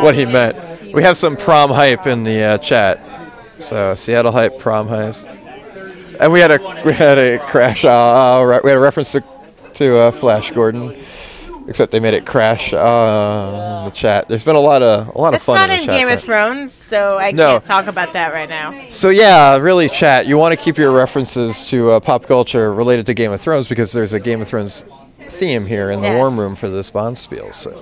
what he meant. We have some prom hype in the chat. So Seattle hype, prom highs. And we had a crash. We had a reference to Flash Gordon, except they made it crash in the chat. There's been a lot of
It's
fun
not
in the
in
chat.
Game of Thrones, so I
No.
can't talk about that right now.
So yeah, really, chat. You want to keep your references to pop culture related to Game of Thrones because there's a Game of Thrones theme here in the
Yes.
warm room for this Bond spiel. So.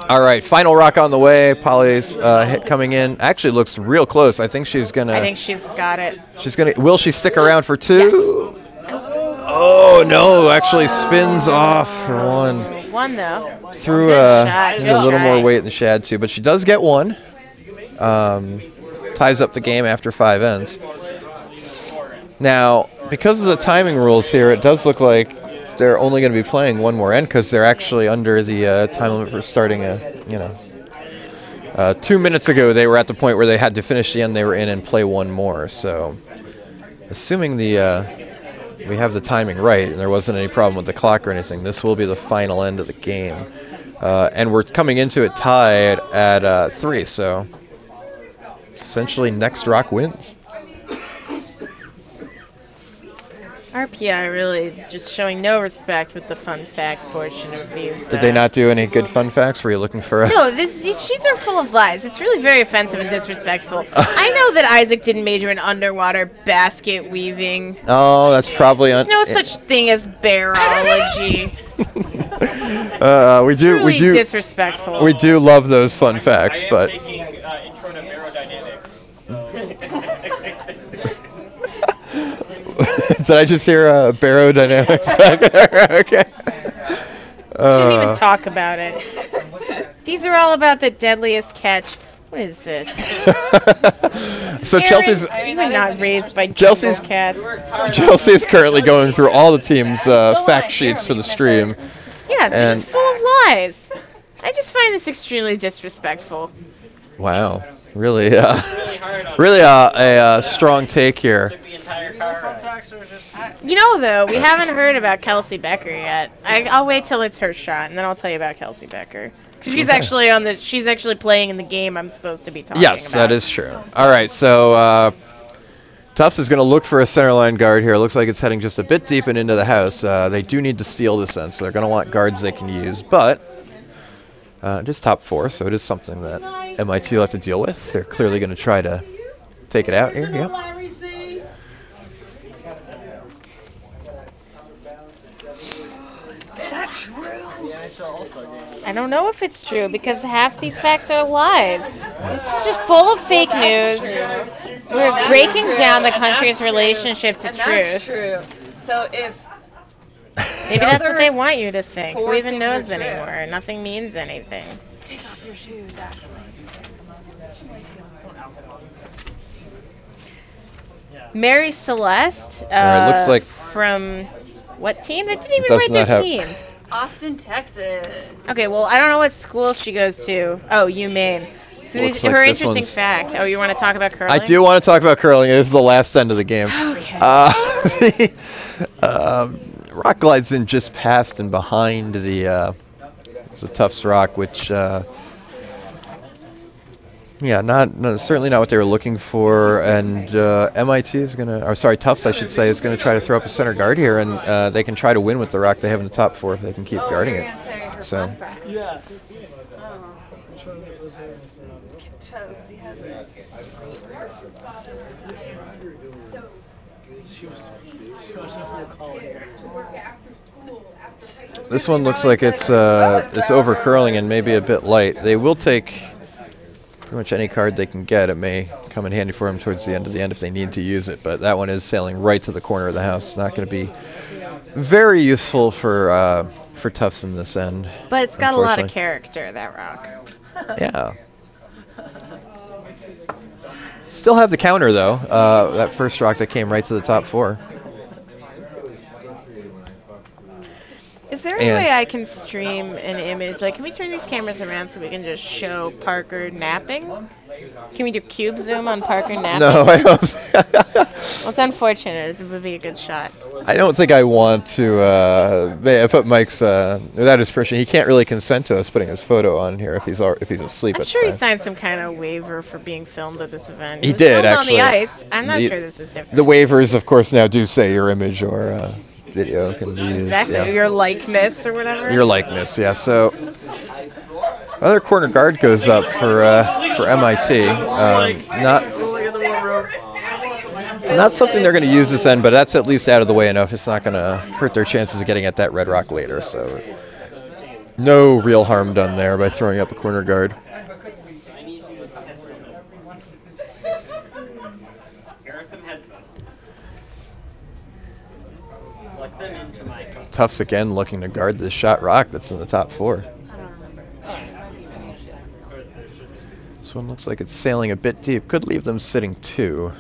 All right, final rock on the way. Polly's hit coming in. Actually looks real close. I think she's gonna.
I think she's got it.
She's gonna. Will she stick around for 2? Oh no! Actually spins off for 1.
One though.
Threw
Good shot,
a
good
little
try.
more weight than she had to, but she does get 1. Ties up the game after 5 ends. Now, because of the timing rules here, it does look like they're only going to be playing 1 more end because they're actually under the time limit for starting 2 minutes ago they were at the point where they had to finish the end they were in and play 1 more. So, assuming we have the timing right and there wasn't any problem with the clock or anything, this will be the final end of the game. And we're coming into it tied at 3, so essentially next rock wins.
RPI really just showing no respect with the fun fact portion of these.
Did they not do any good fun facts? Were you looking for
No, these sheets are full of lies. It's really very offensive and disrespectful. I know that Isaac didn't major in underwater basket weaving.
Oh, that's probably
There's no such thing as barology.
we
Truly
do
disrespectful.
we do love those fun facts, but
taking intro to aerodynamics.
did I just hear barodynamics back there? Okay.
Shouldn't even talk about it. These are all about the deadliest catch. What is this?
So
Aaron,
Chelsea's
you were not raised by
Chelsea's
cats.
Chelsea's currently going through all the team's fact sheets for the stream.
Yeah, they're
And-
just full of lies. I just find this extremely disrespectful.
Wow, really a strong take here.
Took the entire car ride.
You know, though, we haven't heard about Kelsey Becker yet. I'll wait till it's her shot, and then I'll tell you about Kelsey Becker. 'Cause she's actually playing in the game I'm supposed to be talking about.
Yes, that is true. All right, so Tufts is going to look for a center line guard here. It looks like it's heading just a bit deep and into the house. They do need to steal this end, so they're going to want guards they can use. But it is top 4, so it is something that MIT will have to deal with. They're clearly going to try to take it out here. Yep.
I don't know if it's true, because half these facts are lies. This is just full of fake news. We're breaking down the country's relationship to
And that's
truth.
true. So if
Maybe that's what they want you to think. Who
Four
even
things are
knows
true.
anymore? Nothing means anything.
take off your shoes, Ashley.
Mary Celeste.
Alright, looks like-
From what team? They didn't even
Does
write
not
their
have-
team.
Austin, Texas.
Okay, well, I don't know what school she goes to. Oh, UMaine. So
Looks
her
like this
interesting
one's-
fact. Oh, you want to talk about curling?
I do want to talk about curling. It is the last end of the game.
Okay.
The rock glides in just past and behind the Tufts rock, which certainly not what they were looking for. And MIT is Tufts, I should say, is gonna try to throw up a center guard here, and they can try to win with the rock they have in the top 4 if they can keep guarding it. So.
Yeah.
This one looks like it's over curling and maybe a bit light. They will take pretty much any card they can get. It may come in handy for them towards the end of the end if they need to use it, but that one is sailing right to the corner of the house. Not going to be very useful for Tufts in this end.
But it's got a lot of
unfortunately.
character, that rock.
Yeah. Still have the counter though. That first rock that came right to the top 4.
Is there any
And-
way I can stream an image? Like, can we turn these cameras around so we can just show Parker napping? Can we do cube zoom on Parker napping?
No, I don't.
Well, it's unfortunate. It would be a good shot.
I don't think I want to. I put Mike's without his permission. He can't really consent to us putting his photo on here if he's asleep.
I'm
at
sure
the
he
time.
signed some kind of waiver for being filmed at this event.
He
was
did,
filmed
actually.
on the ice. I'm not
The-
sure this is different.
The waivers, of course, now do say your image or video can be used.
Exactly.
Yeah.
Your likeness or whatever.
Your likeness, yeah. So another corner guard goes up for MIT. Not something they're going to use this end, but that's at least out of the way enough. It's not going to hurt their chances of getting at that red rock later. So no real harm done there by throwing up a corner guard.
Here are some headphones. Plug them into my phone.
Tufts again looking to guard this shot rock that's in the top 4. This one looks like it's sailing a bit deep. Could leave them sitting 2.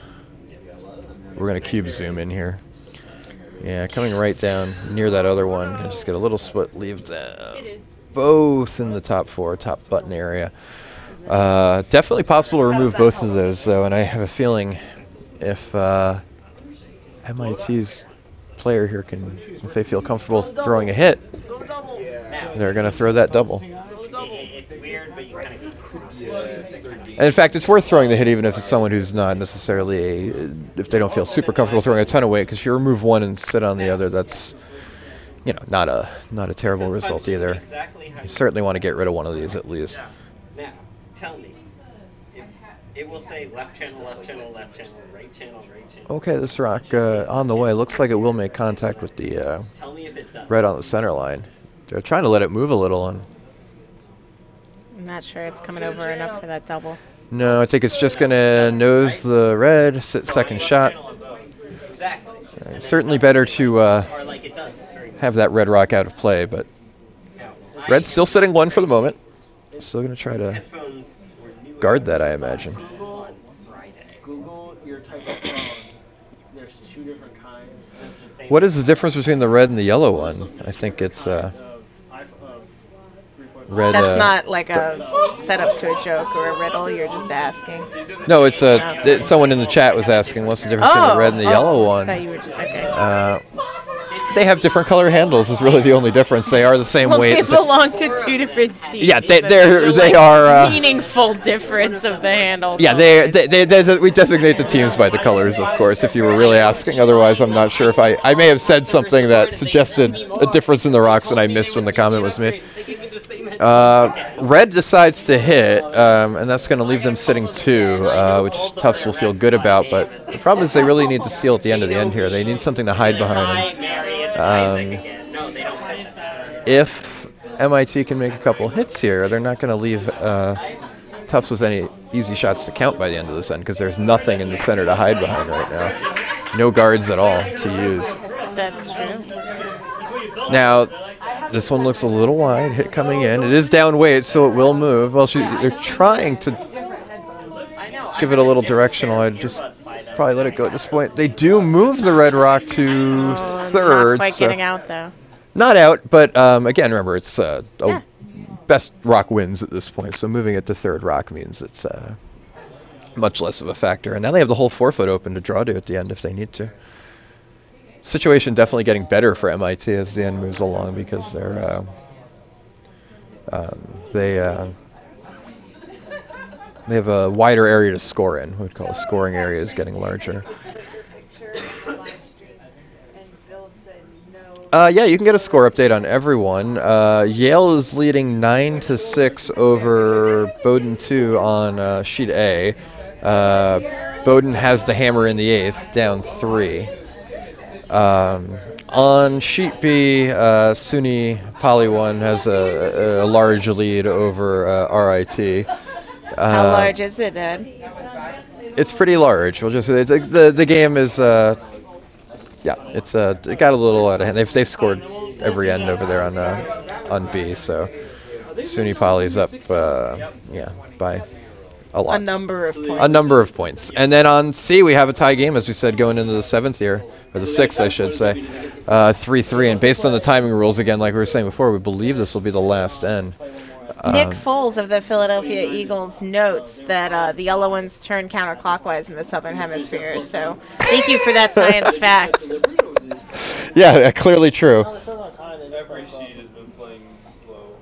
We're going to cube zoom in here. Yeah, coming right down near that other one. Just get a little split, leave them both in the top 4, top button area. Definitely possible to remove both of those, though, and I have a feeling if MIT's player here if they feel comfortable throwing a hit, they're going to throw that double.
It's weird, but you kind of.
And in fact, it's worth throwing the hit even if it's someone who's not necessarily if they don't feel super comfortable throwing a ton of weight, because if you remove one and sit on the other, that's not a terrible result either. You certainly want to get rid of one of these at least.
Now, tell me. If it will say left channel, left channel, left channel, right channel, right channel.
Okay, this rock on the way. Looks like it will make contact with the
Tell me if it does.
red on the center line. They're trying to let it move a little.
I'm not sure it's coming over enough for that double.
No, I think it's just going to nose the red, sit second shot.
Exactly.
Certainly better to
Or like it does. Very
have that red rock out of play, but red's still sitting 1 for the moment. Still going to try to
Headphones were new
guard that, I imagine.
Google your type of phone. There's 2 different kinds.
What is the difference between the red and the yellow one? I think it's red.
That's not like a setup to a joke or a riddle. You're just asking.
No, it's someone in the chat was asking what's the difference between the red and the yellow one.
I thought you were just, okay.
They have different color handles. Is really the only difference. They are the same weight.
They belong to 2 different teams.
Yeah, they are
meaningful difference of the handles.
Yeah, we designate the teams by the colors, of course. If you were really asking, otherwise, I'm not sure if I may have said something that suggested a difference in the rocks, and I missed when the comment was made. Red decides to hit, and that's going to leave them sitting 2, which Tufts will feel good about. But the problem is they really need to steal at the end of the end here. They need something to hide behind them. If MIT can make a couple hits here, they're not going to leave Tufts with any easy shots to count by the end of this end, because there's nothing in the center to hide behind right now. No guards at all to use.
That's true.
Now, this one looks a little wide, hit coming in. It is down weight, so it will move. Well, they're trying to give it a little directional. I'd just probably let it go at this point. They do move the red rock to third.
Not quite getting out, though.
Not out, but again, remember, it's best rock wins at this point, so moving it to third rock means it's much less of a factor. And now they have the whole 4-foot open to draw to at the end if they need to. Situation definitely getting better for MIT as the end moves along, because they have a wider area to score in. We'd call the scoring area is getting larger. Yeah, you can get a score update on everyone. Yale is leading 9-6 over Bowdoin 2 on sheet A. Bowdoin has the hammer in the 8th, down 3. On sheet B, SUNY Poly 1 has a large lead over RIT.
How large is it, Ed?
It's pretty large. We'll just the game is it got a little out of hand. They scored every end over there on B, so SUNY Poly's up by a lot.
A number of points.
A number of points. And then on C, we have a tie game, as we said, going into the 7th year, or the 6th, I should say, 3-3. And based on the timing rules, again, like we were saying before, we believe this will be the last end.
Nick Foles of the Philadelphia Eagles notes that the yellow ones turn counterclockwise in the southern hemisphere. So thank you for that science fact.
Yeah, clearly true.
Every sheet has been playing slow.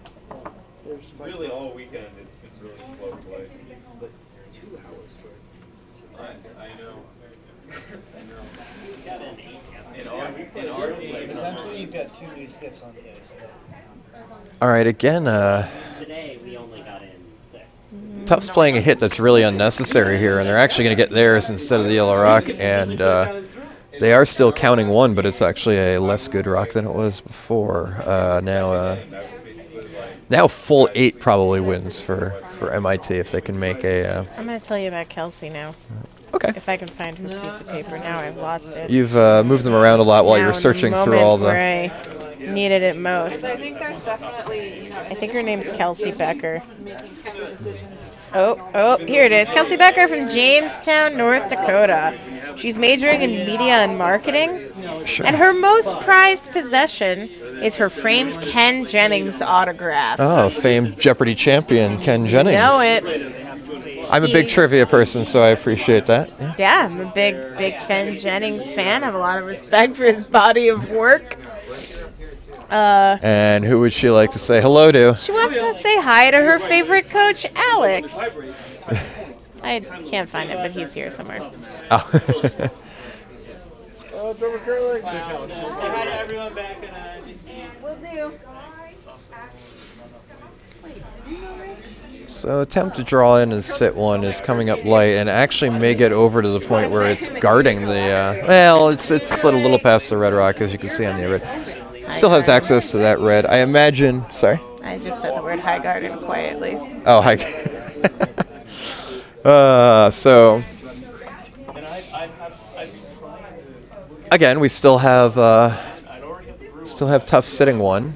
Really all weekend it's been really slow play. But 2 hours for I know.
Essentially, you've got 2 new skips on case.
All right, again,
today we only got in 6.
Tufts playing a hit that's really unnecessary here, and they're actually going to get theirs instead of the yellow rock, and they are still counting 1, but it's actually a less good rock than it was before. Now full 8 probably wins for MIT if they can make a...
I'm going to tell you about Kelsey now.
Okay.
If I can find her piece of paper. Now I've lost it.
You've moved them around a lot while
now
you're searching through all the...
Where I needed it most.
I think there's definitely,
I think her name's Kelsey Becker. Oh, here it is. Kelsey Becker from Jamestown, North Dakota. She's majoring in media and marketing.
Sure.
And her most prized possession is her framed Ken Jennings autograph.
Oh, famed Jeopardy champion Ken Jennings.
Know it.
I'm a big trivia person, so I appreciate that.
Yeah, I'm a big Ken Jennings fan. I have a lot of respect for his body of work.
And who would she like to say hello to?
She wants to say hi to her favorite coach, Alex. I can't find it, but he's here somewhere.
Oh.
Oh, it's over curling.
Say hi to everyone back in DC.
will do.
So attempt to draw in and sit 1 is coming up light, and actually may get over to the point where it's guarding the, it's slid a little past the red rock, as you can see on the red. Still has access to that red. I imagine, sorry?
I just said the word high garden quietly.
Oh, hi. So, again, we still have Tufts sitting 1.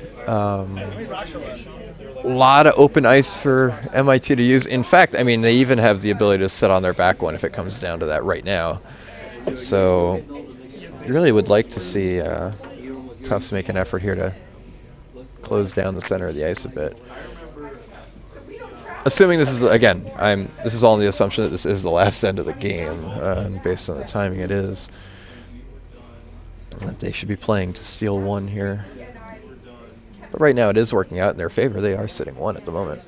lot of open ice for MIT to use. In fact, I mean, they even have the ability to sit on their back one if it comes down to that right now. So you really would like to see Tufts make an effort here to close down the center of the ice a bit. Assuming this is, again, this is all on the assumption that this is the last end of the game, and based on the timing it is. They should be playing to steal one here. But right now it is working out in their favor. They are sitting one at the moment.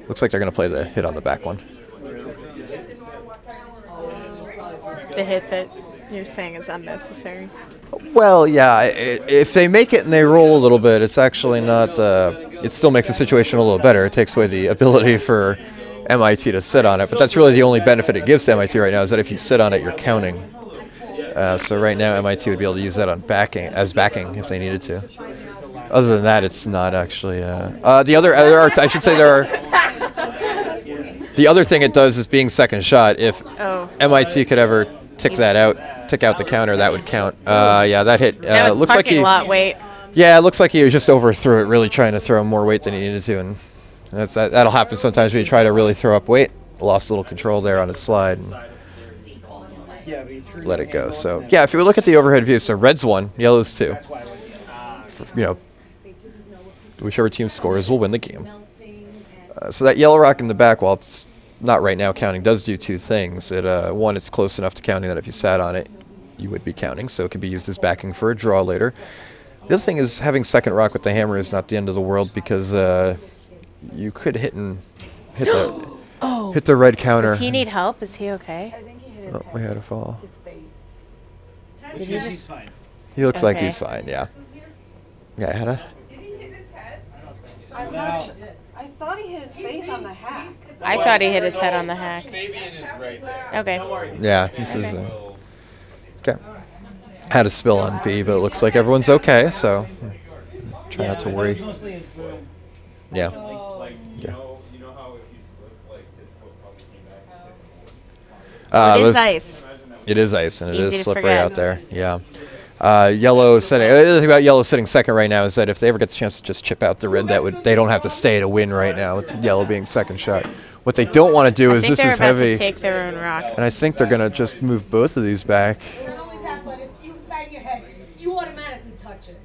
Looks like they're going to play the hit on the back one.
The hit that you're saying is unnecessary.
Well, yeah, if they make it and they roll a little bit, it's actually not, it still makes the situation a little better. It takes away the ability for MIT to sit on it, but that's really the only benefit it gives to MIT right now, is that if you sit on it, you're counting. So right now MIT would be able to use that on backing if they needed to. Other than that, it's not actually, the other thing it does is being second shot. If MIT could ever tick out the counter, that would count. Yeah, that hit.
That was
looks like he.
lot weight.
Yeah, it looks like he just overthrew it, really trying to throw more weight than he needed to, and that'll happen sometimes when you try to really throw up weight. Lost a little control there on his slide and let it go. So yeah, if you look at the overhead view, so red's 1, yellow's 2. Whichever team scores will win the game. So that yellow rock in the back, while it's not right now counting, does do 2 things. One, it's close enough to counting that if you sat on it, you would be counting, so it can be used as backing for a draw later. The other thing is having second rock with the hammer is not the end of the world, because you could hit the red counter.
Does he need help? Is he okay?
I think he hit his
Oh, we had a fall.
his face.
Did he just?
He looks like
Okay.
he's fine, yeah. Yeah, I had a...
Did he hit his head? I'm not sure. I thought he hit his face on the hack.
I thought he hit his head on the hack.
Fabian is right there.
Okay.
Yeah, this is... okay. Had a spill on B, but it looks like everyone's okay, so try not to worry. Yeah. Yeah.
You know how if you slip, like his foot probably came back.
It is ice.
It is ice, and it
Easy
is
to
slippery
forget.
out there. Yeah. Yellow sitting. The other thing about yellow sitting second right now is that if they ever get the chance to just chip out the red, they don't have to stay to win right now with yellow being second shot. What they don't want to do is this is
they're about
heavy,
to take their own rock.
and I think they're gonna just move both of these back.
Not only that, but if you bang your head, you automatically touch it.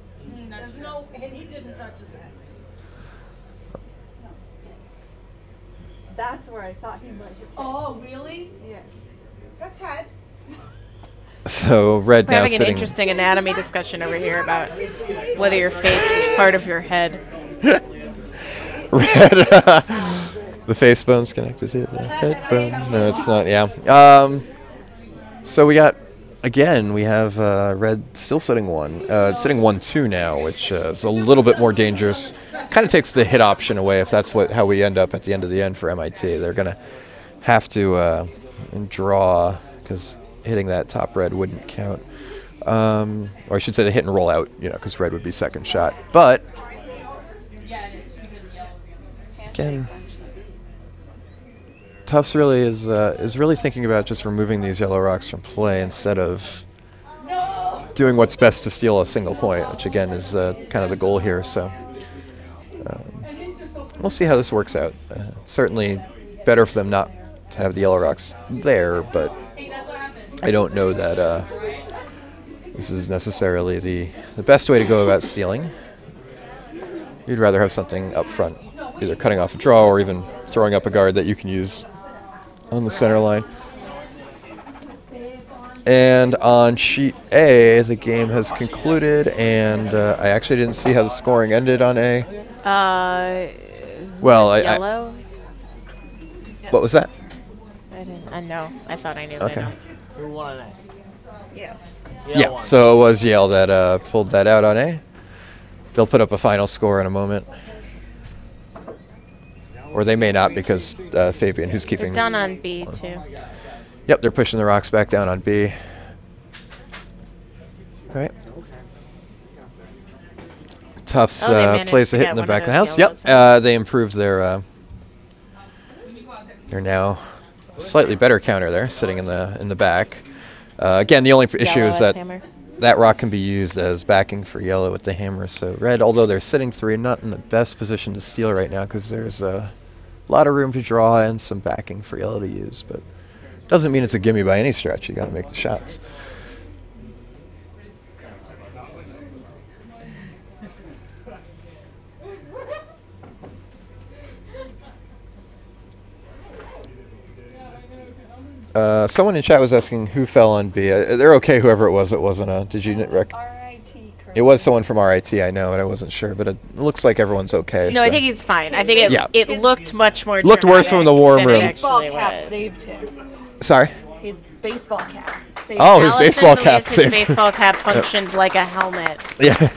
There's no, and he didn't touch his head.
That's where I thought he might have.
Oh, really?
Yes.
That's head.
So red
We're
now
having an
sitting.
interesting anatomy discussion over here about whether your face is part of your head.
Red. The face bone's connected to the head bone. No, it's not. Yeah. So we got again. We have red still sitting 1. It's sitting 1-2 now, which is a little bit more dangerous. Kind of takes the hit option away if that's how we end up at the end of the end for MIT. They're gonna have to draw because hitting that top red wouldn't count. Or I should say the hit and roll out, because red would be second shot. But again, Tufts really is really thinking about just removing these yellow rocks from play instead of doing what's best to steal a single point, which again is kind of the goal here. So we'll see how this works out. Certainly better for them not to have the yellow rocks there, but I don't know that this is necessarily the best way to go about stealing. You'd rather have something up front, either cutting off a draw or even throwing up a guard that you can use on the center line. And on sheet A, the game has concluded, and I actually didn't see how the scoring ended on A. Well,
Yellow?
What was that?
I didn't. I know. I thought I knew.
Okay.
Who won an
Yeah.
A?
Yeah, so it was Yale that pulled that out on A. They'll put up a final score in a moment. Or they may not because Fabian, who's keeping...
They're down on B, too.
Yep, they're pushing the rocks back down on B. All right. Tufts plays a hit in the back of the house. Yep, they improved their now slightly better counter there, sitting in the back. Again, the only issue is that that rock can be used as backing for yellow with the hammer. So red, although they're sitting 3, not in the best position to steal right now because there's a lot of room to draw and some backing for yellow to use. But doesn't mean it's a gimme by any stretch. You got to make the shots. Someone in chat was asking who fell on B. They're okay, whoever it was. It wasn't a. Did you RIT? It was someone from RIT, I know, but I wasn't sure. But it looks like everyone's okay.
No,
so.
I think he's fine. I think it looked much more.
Looked worse from the warm room.
His baseball cap saved him.
Sorry.
His baseball cap.
Oh, his baseball cap.
His baseball cap functioned like a helmet.
Yeah.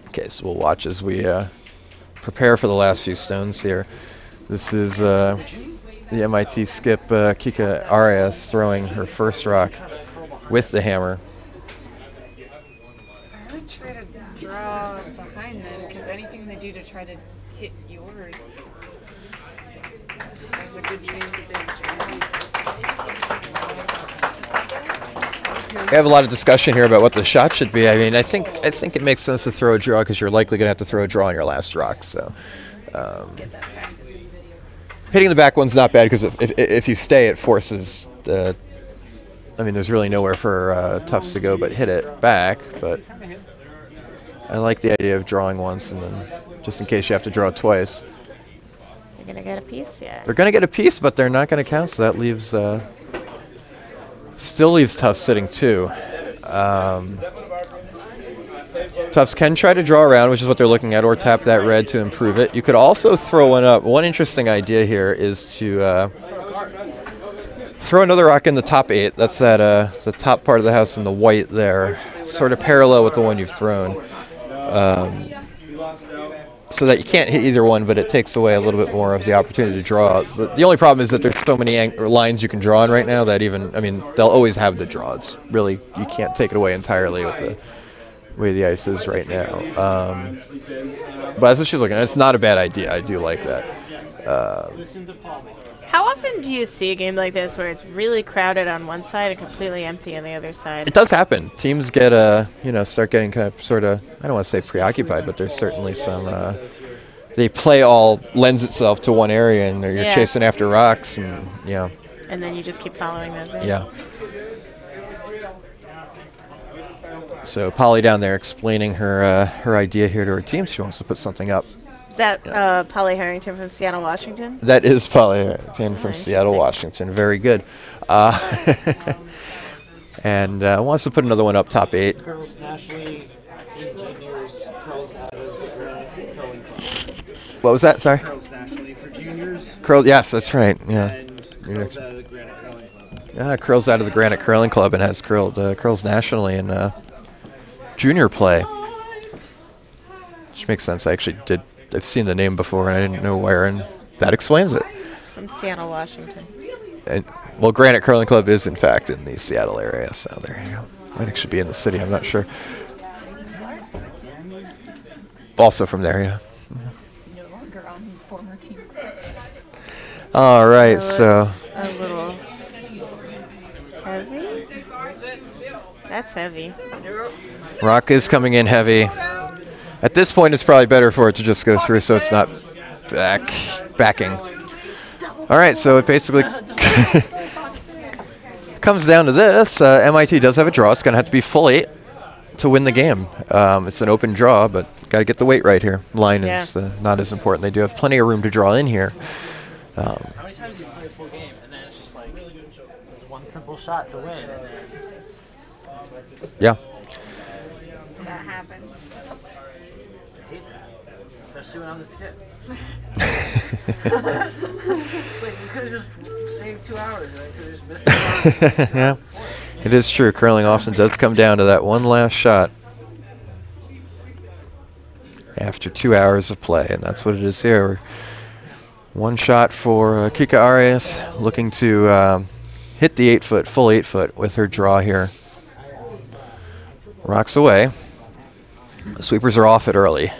Okay, so we'll watch as we prepare for the last few stones here. This is the MIT skip Kika Arias throwing her first rock with the hammer.
I would try to draw behind them because anything they do to try to hit yours, there's a good chance that
We have a lot of discussion here about what the shot should be. I mean, I think it makes sense to throw a draw because you're likely going to have to throw a draw on your last rock. So. Hitting the back one's not bad because if you stay, it forces the. I mean, there's really nowhere for Tufts to go but hit it back. But I like the idea of drawing once and then just in case you have to draw twice.
You're gonna get a piece, yeah.
They're gonna get a piece, but they're not gonna count. So that leaves still leaves Tufts sitting 2. Tufts can try to draw around, which is what they're looking at, or tap that red to improve it. You could also throw one up. One interesting idea here is to throw another rock in the top 8. That's the top part of the house in the white there, sort of parallel with the one you've thrown, so that you can't hit either one, but it takes away a little bit more of the opportunity to draw. The only problem is that there's so many lines you can draw on right now that they'll always have the draw. It's really, you can't take it away entirely with the way the ice is right now. But that's what she was looking at. It's not a bad idea. I do like that.
How often do you see a game like this where it's really crowded on one side and completely empty on the other side?
It does happen. Teams get start getting kind of sort of, I don't want to say preoccupied, but there's certainly some they play all lends itself to one area and you're chasing after rocks and
and then you just keep following those in.
Yeah. So Polly down there explaining her idea here to her team. She wants to put something up.
Is that Polly Harrington from Seattle, Washington?
That is Polly Harrington from Seattle, Washington. Very good. And wants to put another one up top 8.
Girls nationally in juniors curls out of the curling club.
What was that? Sorry.
Curls nationally for juniors.
Yes, that's right. Yeah.
And curls out of the Granite Curling Club.
Yeah, curls out of the Granite Curling Club and has curls nationally in junior play. Which makes sense. I've seen the name before and I didn't know where, and that explains it.
From Seattle, Washington.
And, Granite Curling Club is in fact in the Seattle area, so there you go. Might actually be in the city, I'm not sure. Also from there, yeah.
no longer on former team.
All right, so.
A little heavy. That's heavy.
Rock is coming in heavy. At this point, it's probably better for it to just go through so it's not backing. All right, so it basically comes down to this. MIT does have a draw. It's going to have to be full 8 to win the game. It's an open draw, but got to get the weight right here. Line is not as important. They do have plenty of room to draw in here.
How many times do you play a full game and then it's just like there's one simple shot to win and then
yeah.
That happens.
I hate that. Especially when I'm the skip. Like, you could have just saved 2 hours. Right? You could have just missed 2 hours.
Yeah, it is true. Curling often does come down to that one last shot after 2 hours of play, and that's what it is here. One shot for Kika Arias, looking to hit the full 8 foot with her draw here. Rocks away. The sweepers are off it early.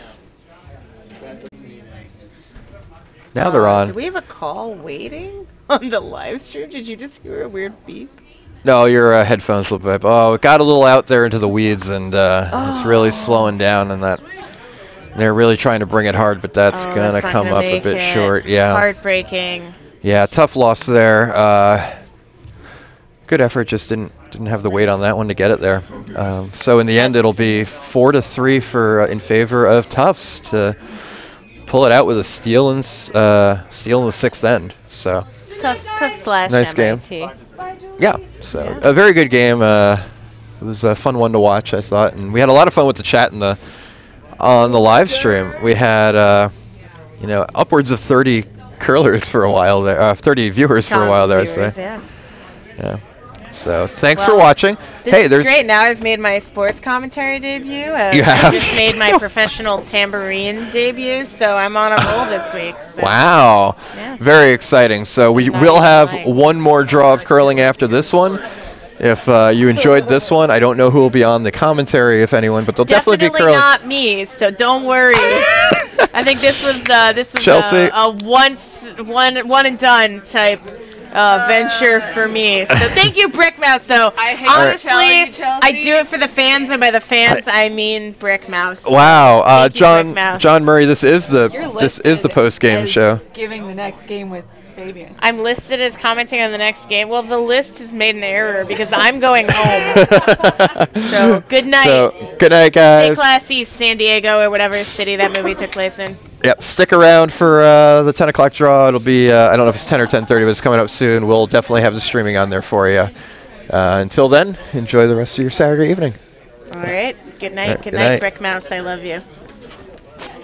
Now they're on.
Do we have a call waiting on the live stream? Did you just hear a weird beep?
No, your headphones will be. Oh, it got a little out there into the weeds, and it's really slowing down, and that they're really trying to bring it hard, but that's gonna
not
come
gonna
up a
make
bit
it.
short. Yeah.
Heartbreaking.
Yeah, tough loss there. Good effort, just didn't have the weight on that one to get it there. So in the end, it'll be 4-3 for in favor of Tufts to pull it out with a steal in the sixth end. So
Tough slash
nice game.
MIT.
Yeah, so a very good game. It was a fun one to watch, I thought, and we had a lot of fun with the chat on the live stream. We had upwards of 30 curlers for a while there, 30 viewers for a while there, I'd say. Yeah. So thanks for watching.
This is great. Now I've made my sports commentary debut.
You have?
I just made my professional tambourine debut, so I'm on a roll this week. So.
Wow.
Yeah.
Very exciting. So we will have one more draw of curling after this one. If you enjoyed this one, I don't know who will be on the commentary, if anyone, but they'll definitely be curling.
Not me, so don't worry. I think this was
Chelsea.
a one and done type venture for me. So thank you, Brickmouse. Though honestly, I do it for the fans, and by the fans I mean Brickmouse.
Wow,
Brickmouse.
John Murray, this is the post game show.
Giving the next game with Fabian.
I'm listed as commenting on the next game. Well, the list has made an error because I'm going home. So good night.
So good night, guys.
Stay classy, San Diego, or whatever city that movie took place in.
Yep, stick around for the 10 o'clock draw. It'll be, I don't know if it's 10 or 10:30, but it's coming up soon. We'll definitely have the streaming on there for you. Until then, enjoy the rest of your Saturday evening.
All right. Good night.
All right,
good night, Brickmouse. I love you.